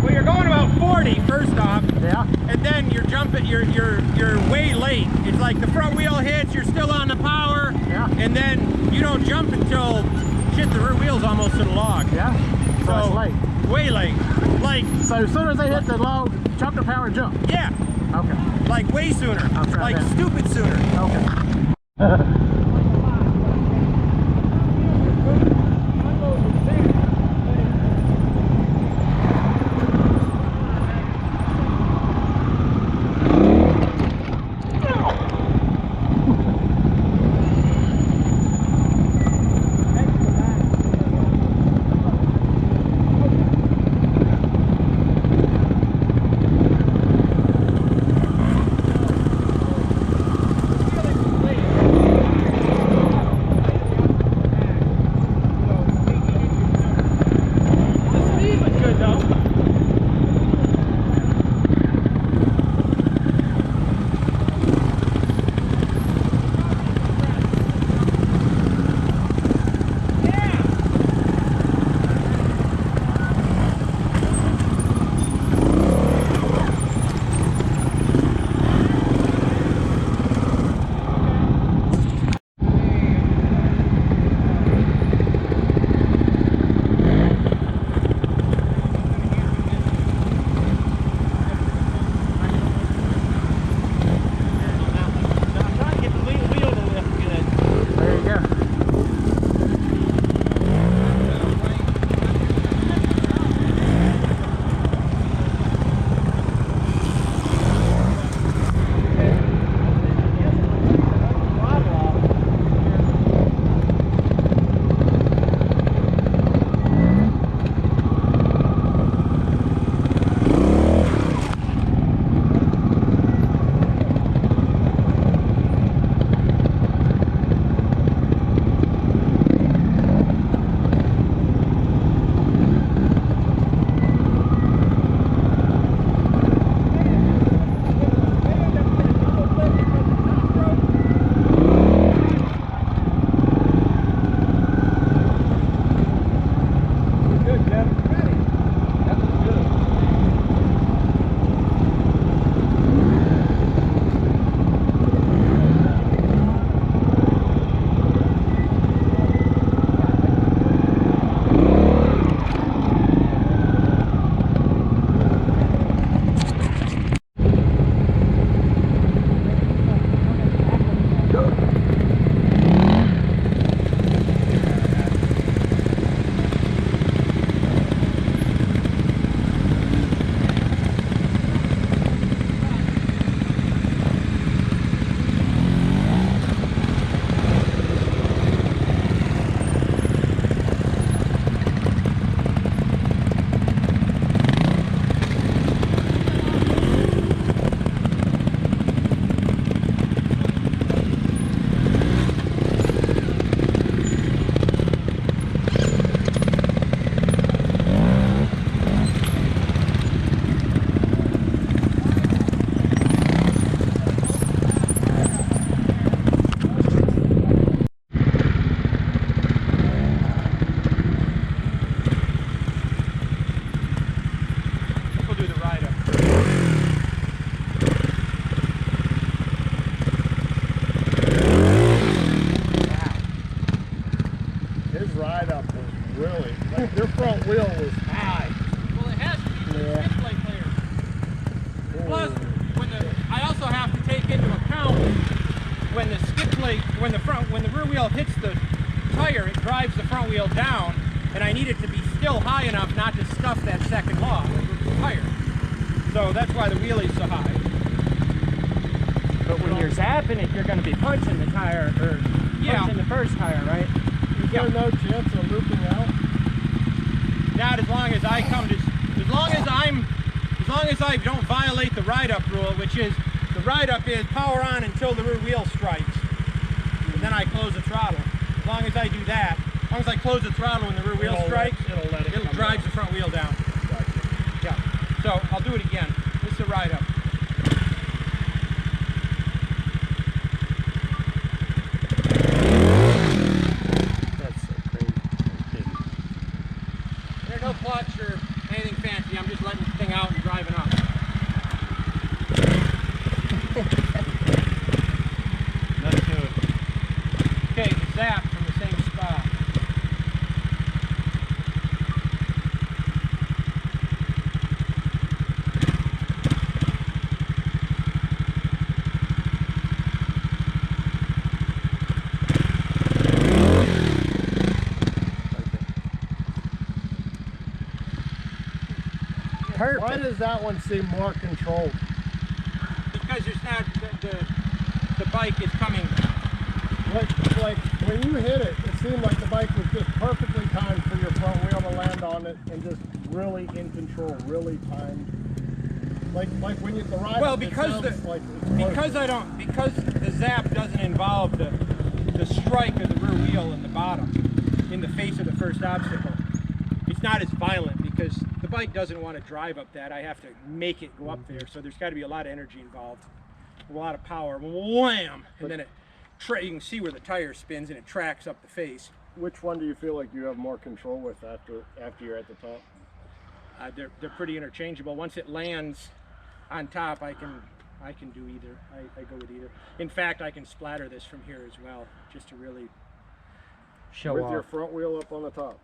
Well, you're going about 40 first off. Yeah. And then you're jumping. You're way late. It's like the front wheel hits. You're still on the power. Yeah. And then you don't jump until shit. The rear wheel's almost to the log. Yeah. So it's late. Way late. Like. So as soon as they hit the log, jump the power and jump. Yeah. Okay. Like way sooner. I'll try like that. stupid sooner. Okay. when the skid plate, when the rear wheel hits the tire, it drives the front wheel down, and I need it to be still high enough not to stuff that second log, the tire. So that's why the wheelie's so high. But when you're zapping it, you're going to be punching the tire, or punching the first tire, right? Is there no chance of looping out? Not as long as I come to, as long as I don't violate the ride-up rule, which is, the ride-up is power on until the rear wheel strikes, and then I close the throttle. As long as I do that, as long as I close the throttle when the rear wheel strikes, it'll drive the front wheel down. Yeah, so I'll do it again. This is a ride-up. There's no clutch or anything fancy. I'm just letting the thing out and driving up. Let's do it. Okay, zap from the same spot. Perfect. Why does that one seem more controlled? Because there's not the bike is coming. Like when you hit it, it seemed like the bike was just perfectly timed for your front wheel to land on it, and just really in control, really timed. Like when you the ride. Well, up, because because the zap doesn't involve the strike of the rear wheel in the bottom, in the face of the first obstacle. It's not as violent because the bike doesn't want to drive up that. I have to make it go up there, so there's got to be a lot of energy involved, a lot of power. Wham! And then you can see where the tire spins and it tracks up the face. Which one do you feel like you have more control with after you're at the top? They're pretty interchangeable. Once it lands on top, I can do either. I go with either. In fact, I can splatter this from here as well, just to really Show with off. your front wheel up on the top.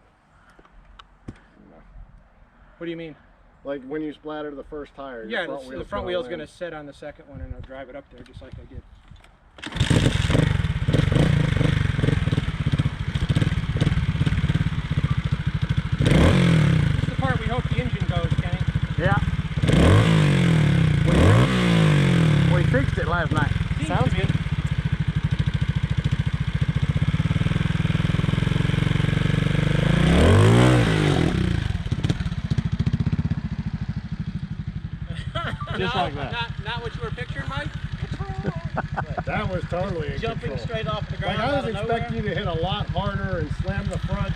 What do you mean? Like when you splatter the first tire. Yeah, your the front wheel's going to land. sit on the second one, and I'll drive it up there just like I did. This is the part we hope the engine goes, Kenny. Yeah. We fixed it last night. Sounds good. Just like that. Not what you were picturing, Mike? That was totally in Jumping control. straight off the ground. Like I out was of expecting you to hit a lot harder and slam the front,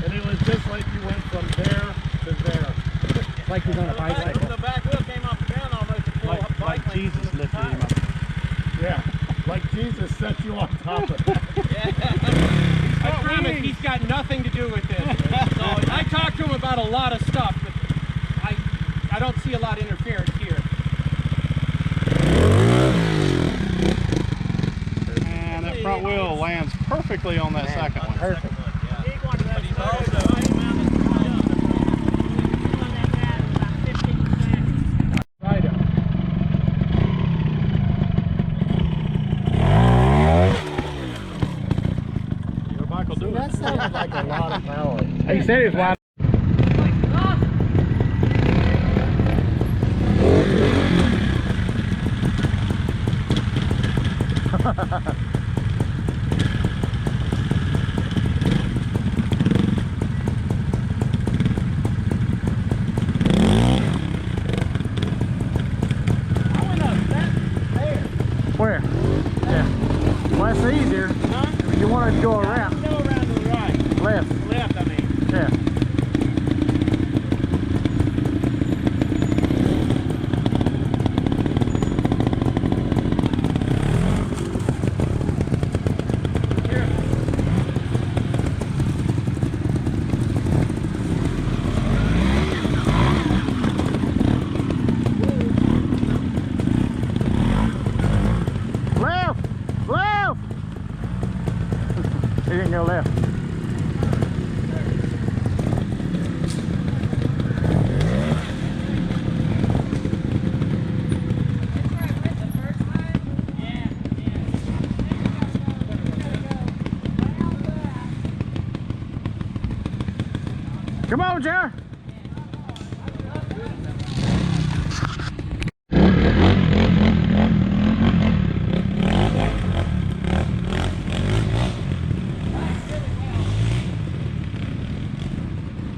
and it was just like you went from there to there. Like he's on a bicycle. The back wheel came off the ground almost to pull up Like bike length Jesus into the lifted him tire. up. Yeah, like Jesus set you on top of that. I promise he's got nothing to do with this. I talked to him about a lot of stuff, but I don't see a lot of interference here. And that front wheel lands perfectly on that second one. Perfect. Right up. Your bike will do it. That sounded like a lot of power. He said it was wide. Where? Yeah. Well, it's easier. You want to go around. Go around to the right. Left. Left, I mean. Yeah. Left! Left! He didn't on, Jar.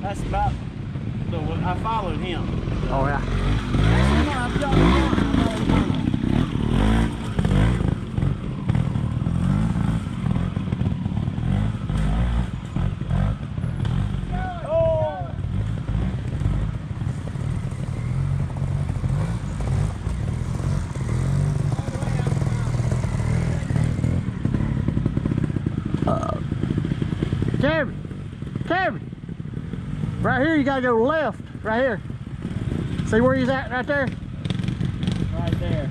That's about the way I followed him. Oh, yeah. Actually, no, I've got one. Kevin, right here you gotta go left, right here. See where he's at right there? Right there.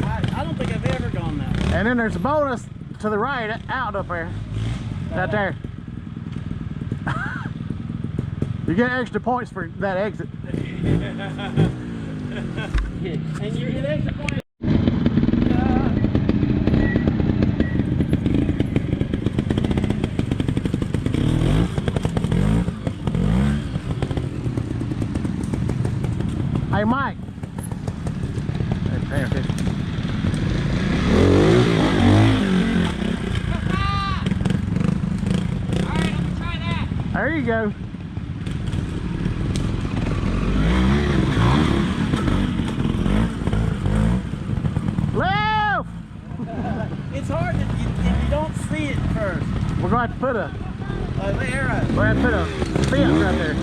I don't think I've ever gone that way. And then there's a bonus to the right out up there. Right there. You get extra points for that exit. And you get extra points. Hey, Mike. Hey, pay attention. Alright, I'm gonna try that. There you go. Left! It's hard if you don't see it first. We're going to have to put a, There. we're going to put a fence right there.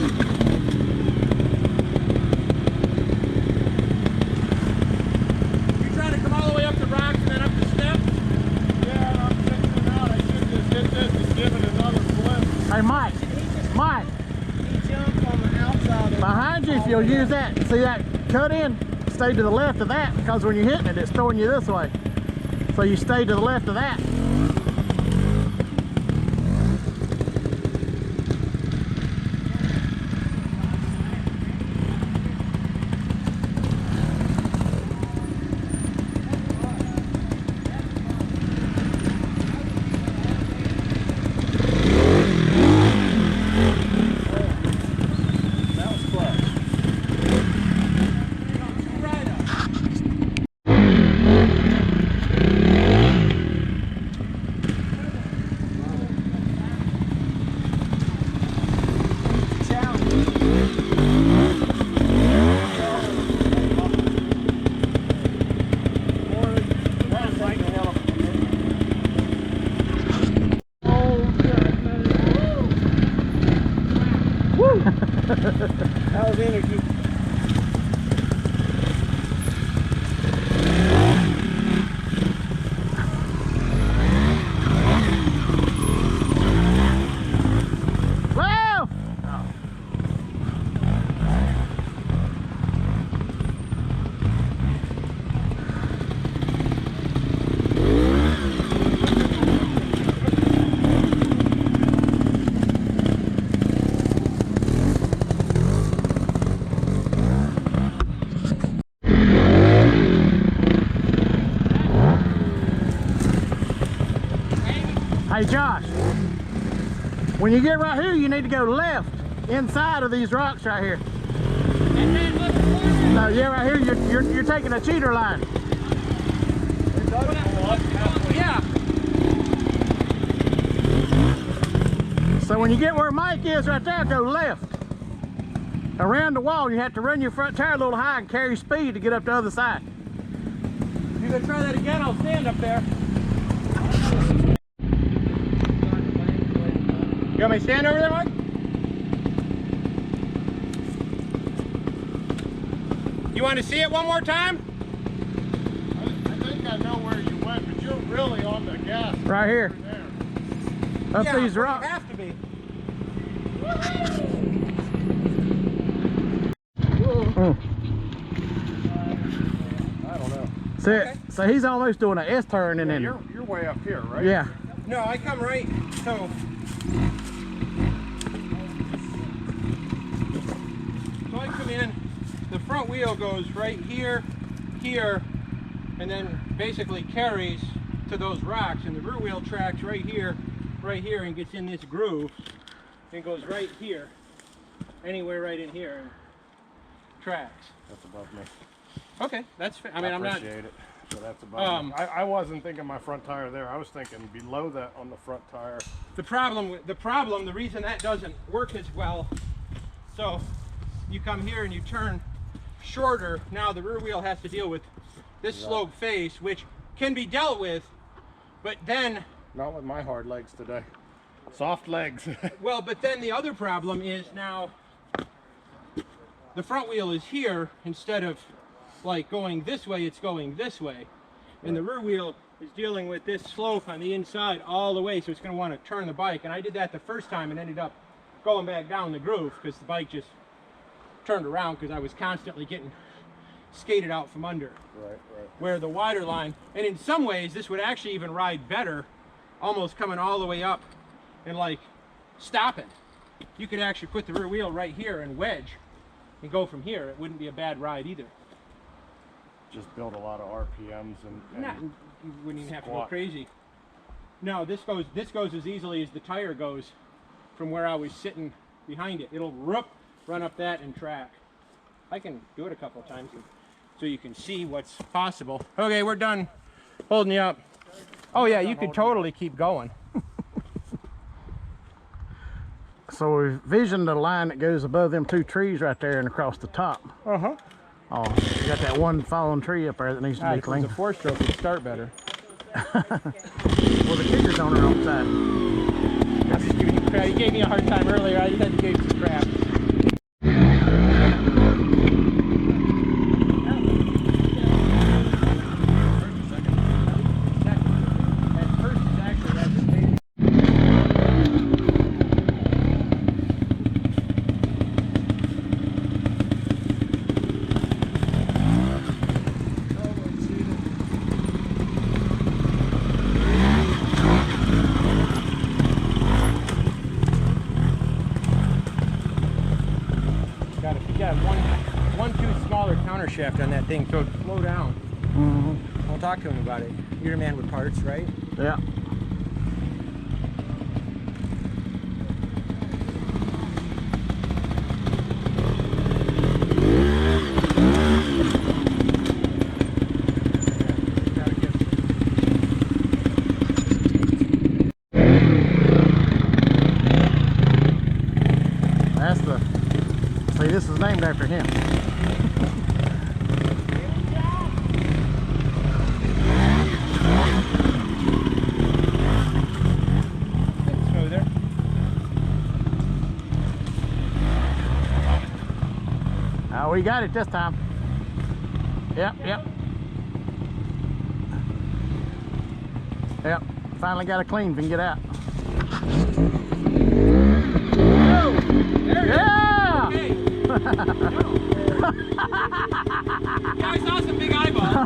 You're trying to come all the way up the rocks and then up the steps? Yeah, I'm checking it out. I should just hit this and give it another flip. Hey, Mike. Mike, He jumped on the outside of behind you, if you'll use that, see that cut in? Stay to the left of that, because when you're hitting it, it's throwing you this way. So you stay to the left of that. That was close. That was energy. Wow! Hey Josh, when you get right here, you need to go left inside of these rocks right here. And then look forward. No, yeah, right here, you're taking a cheater line. Yeah. So when you get where Mike is right there, go left. Around the wall, you have to run your front tire a little high and carry speed to get up the other side. You're gonna try that again? I'll stand up there. You want me to stand over there, Mike? You want to see it one more time? I think I know where you went, but you're really on the gas. Right here. There. Up Yeah, these well, rocks. you have to be. Mm. I don't know. See, Okay. so he's almost doing an S turn and then, You're way up here, right? yeah. No, I come right. So I come in. The front wheel goes right here, here, and then basically carries to those rocks, and the rear wheel tracks right here, and gets in this groove, and goes right here, anywhere right in here, and tracks. That's above me. Okay, that's fair. I mean, I'm not. Appreciate it. So that's above me. I wasn't thinking my front tire there. I was thinking below that on the front tire. The reason that doesn't work as well, so you come here and you turn shorter. Now the rear wheel has to deal with this slope face, which can be dealt with, but then Not with my hard legs today. Soft legs. well, but then the other problem is now the front wheel is here instead of like going this way, it's going this way. And the rear wheel is dealing with this slope on the inside all the way, so it's going to want to turn the bike. And I did that the first time and ended up going back down the groove because the bike just turned around because I was constantly getting skated out from under. Right. Where the wider line, and in some ways this would actually even ride better, almost coming all the way up and like stopping. You could actually put the rear wheel right here and wedge and go from here. It wouldn't be a bad ride either. Just build a lot of RPMs and You wouldn't even have to go squat. crazy. No, this goes as easily as the tire goes from where I was sitting behind it. It'll run up that and track. I can do it a couple of times so you can see what's possible. Okay, we're done holding you up. Oh yeah, you could totally keep going. So we visioned the line that goes above them two trees right there and across the top. Uh-huh. Oh, you got that one fallen tree up there that needs to be If it was clean. a four-stroke, it'd start better. Well, the trigger's on the wrong side. I'm just giving you crap. You gave me a hard time earlier. I just had to give you some crap. Got one too smaller counter shaft on that thing, so slow down. I'll talk to him about it. You're a man with parts, right? Yeah. That's the. See, this is named after him. Smoother. Oh, we got it this time. Yep. Yep. Finally got it clean. We can get out. There it is. Yeah! Okay. Yeah, I saw some big eyeballs.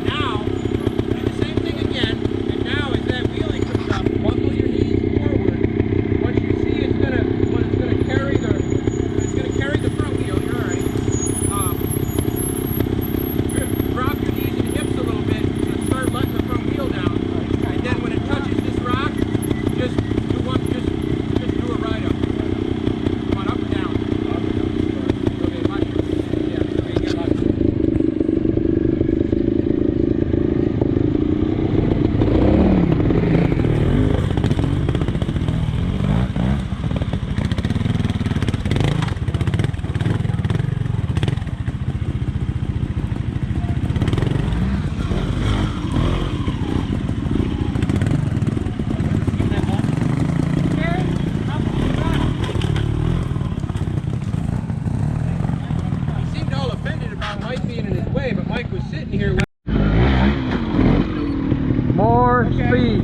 Now, do the same thing again, and now as that wheelie comes up, buckle your knees forward. Once you see it's gonna carry the front wheel, you're all right. You're gonna drop your knees and hips a little bit and start letting the front wheel down. And then when it touches this rock, just do a ride up. Come on, up or down? Okay, watch it. Yeah, so you get lots of He seemed all offended about Mike being in his way, but Mike was sitting here with More speed.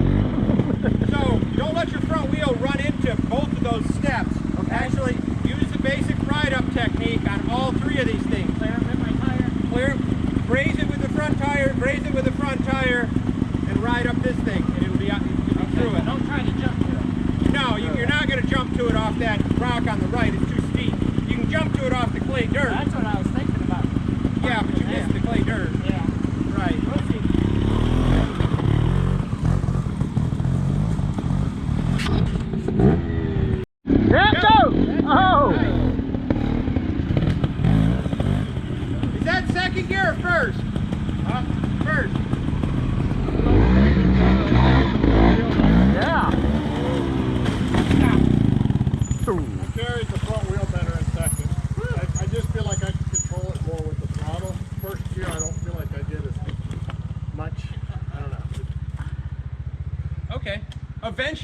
So don't let your front wheel run into both of those steps. Okay. Actually, use the basic ride-up technique on all three of these things. Clear it with my tire. Clear, graze it with the front tire, graze it with the front tire, and ride up this thing, and it'll be through it. Don't try to jump to it. No, you're not going to jump to it off that rock on the right. It's too steep. You can jump to it off the clay dirt. That's what I was thinking about. Yeah, but you missed the clay dirt. Yeah. Right. We'll see.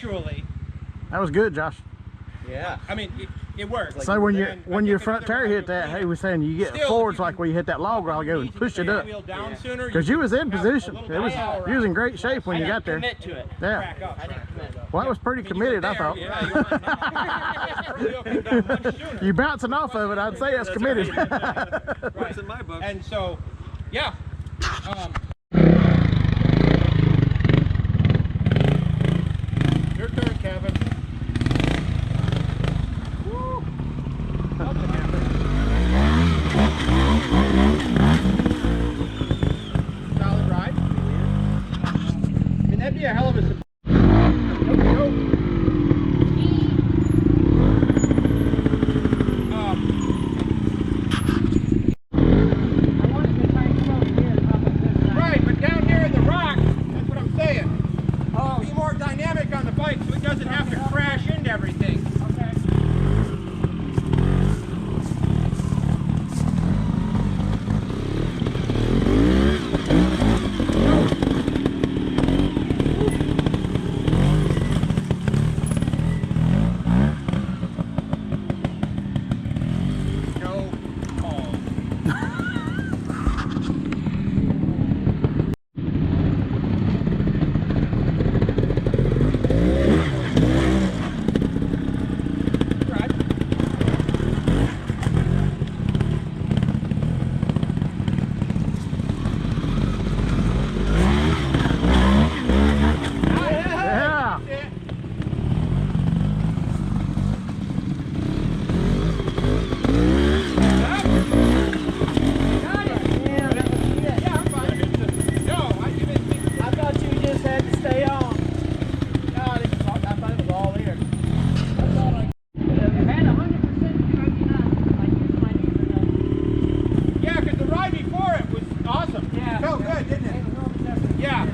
eventually, That was good, Josh. Yeah. I mean, it worked. So when your took front another tire hit ride, that, he was saying you get Still, forwards if you like where you hit that log while ago and push it up. Wheel down sooner, Because you was in have a position. little It was, power you was in great shape when I you didn't got there. commit to it. Yeah. crack up. I didn't commit. Well, that was pretty committed, I thought. Yeah, you went there. Wheel came down much sooner. You bouncing off of it, I'd say that's committed. Right. in my book. And so, yeah. Your turn, Kevin. Solid ride. I mean, that'd be a hell of a. Right, but down here in the rock, that's what I'm saying. Oh, be more dynamic on the bike so it doesn't have to crash into everything. Okay. No call. Right. Yeah. That's it. Yeah, I'm fine. No, I didn't think. I thought you just had to stay on. No, I thought it was all there. That's all I had 100% stroking up. Like using my knees enough. Yeah, because the ride before it was awesome. Yeah. It felt good, didn't Made it? a world of difference. Yeah.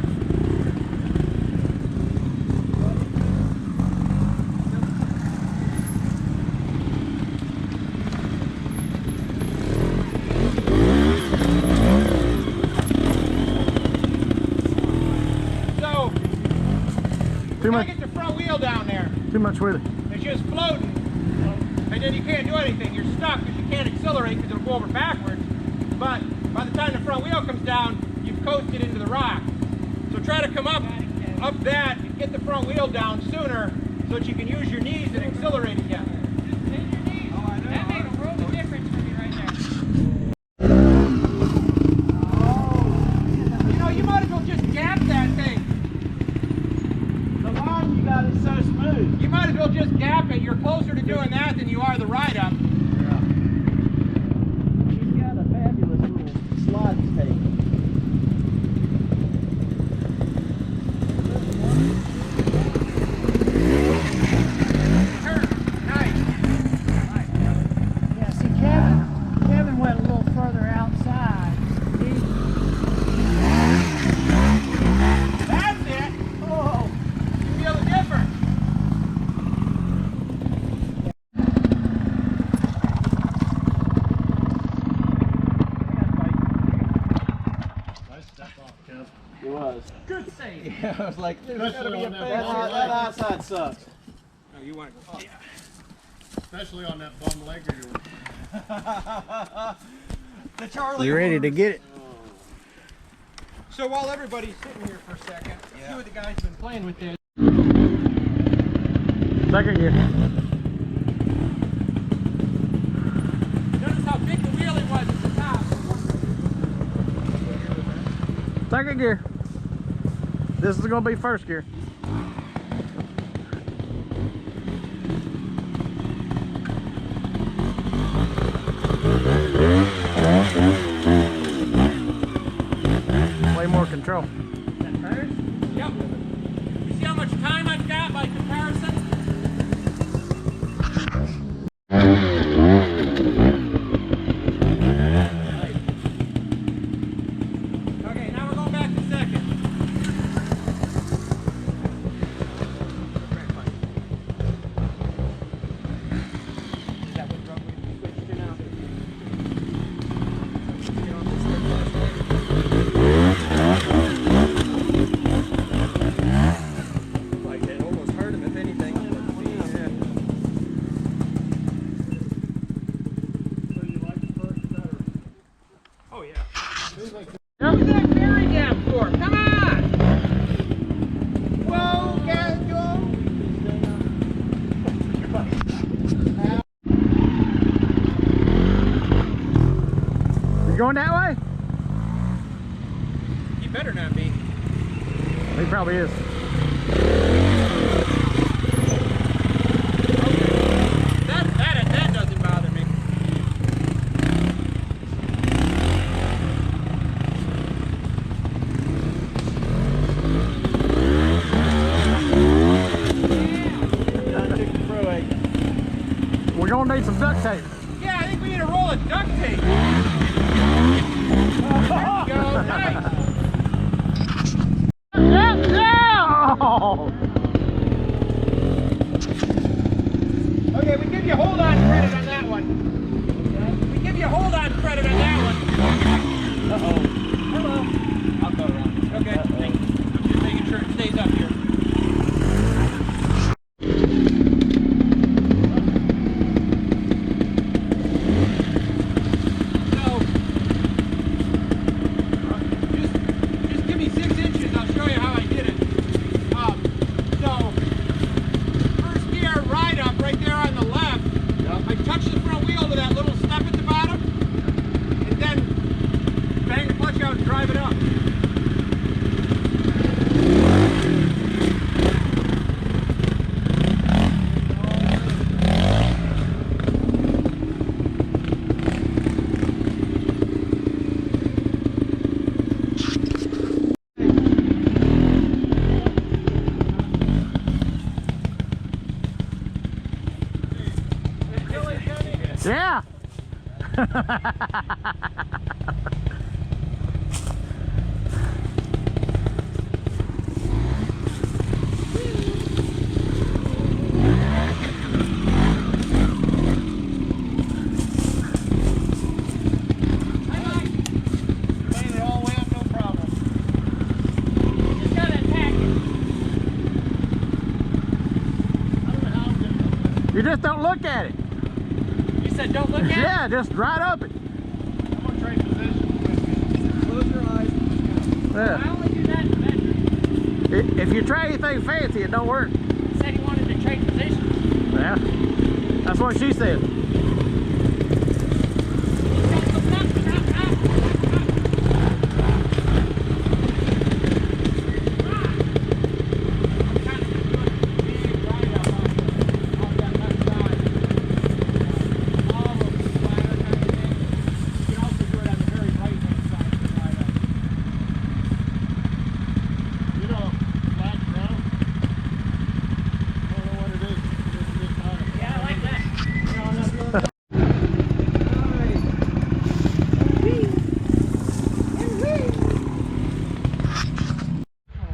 So, Too I much, get the front wheel down there. too much with it. It's just floating. And then you can't do anything. You're stuck because you can't accelerate because it'll go over backwards. But by the time the front wheel comes down, you've coasted into the rock. So try to come up that and get the front wheel down sooner so that you can use your knees and accelerate again. That made a world of difference for me right there. You know, you might as well just gap that thing. The line you got is so smooth. You might as well just gap it. You're closer to doing that than you are the ride up. She's got a fabulous little slide to take. Turn. Nice. Yeah, see, Kevin went a little further outside. That's it. Oh, You feel the difference. Nice step off, Kev. it was. Good save. Yeah, I was like, there's gotta be a Especially on that, that that outside sucks. Oh, you want to? Especially on that bum leg of yours. The Charlie. You ready to get it? So while everybody's sitting here for a second, two of the guys have been playing with this. Second gear. Notice how big the wheelie was at the top. Second gear. This is gonna be first gear. Way more control. Yep. You see how much time I've got by comparison? Okay, now we're going back to second. Is that what we switched to now? Like it almost hurt him at going that way? He better not be. He probably is. That doesn't bother me. We're gonna need some duct tape. Yeah, I think we need a roll of duct tape. There we go. Nice. Oh. Okay, we give you hold on credit on that one. We give you hold on credit on that one. Uh-oh. Hello. I'll go around. Okay, thanks. I'm just making sure it stays up here. So, just give me 6 inches. I'll show you how I did it. So, first gear ride up right there on the left. I touch the front wheel to that little step at the bottom, and then bang the clutch out and drive it up. Yeah. You just don't look at it. You said don't look at it? Yeah, just right up it. I'm gonna trade position. Close your eyes. Yeah. I only do that in the bedroom. If you try anything fancy, it don't work. He said he wanted to trade positions. Yeah. That's what she said. You know, flat ground. I don't know what it is. It's high. Yeah, I like that.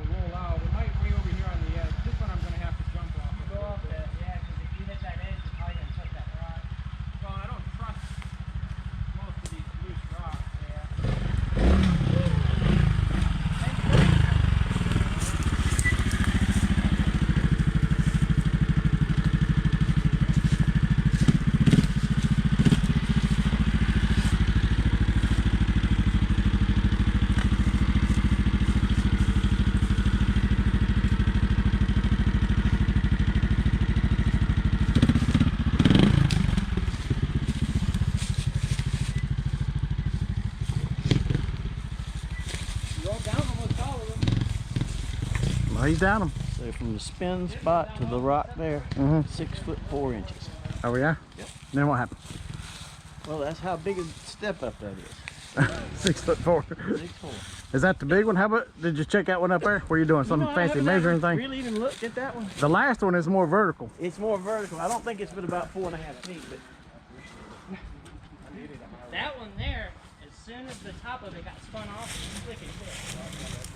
Roll out. We might way over here on the edge. This one I'm going to have to jump off. Go off that, yeah, because if you hit that edge, you're probably gonna touch that rock. Well, I don't trust most of these loose rocks. Well, he's down them. So from the spin spot to the rock there, 6 foot 4 inches. Oh, yeah? Yep. Then what happened? Well, that's how big a step up that is. 6'4". 6'4". Is that the big one? How about, did you check that one up there? Were you doing some You know, I fancy haven't measuring thing? really even looked at that one. The last one is more vertical. It's more vertical. I don't think it's been about 4.5 feet, but That one there, as soon as the top of it got spun off, it's slick as shit.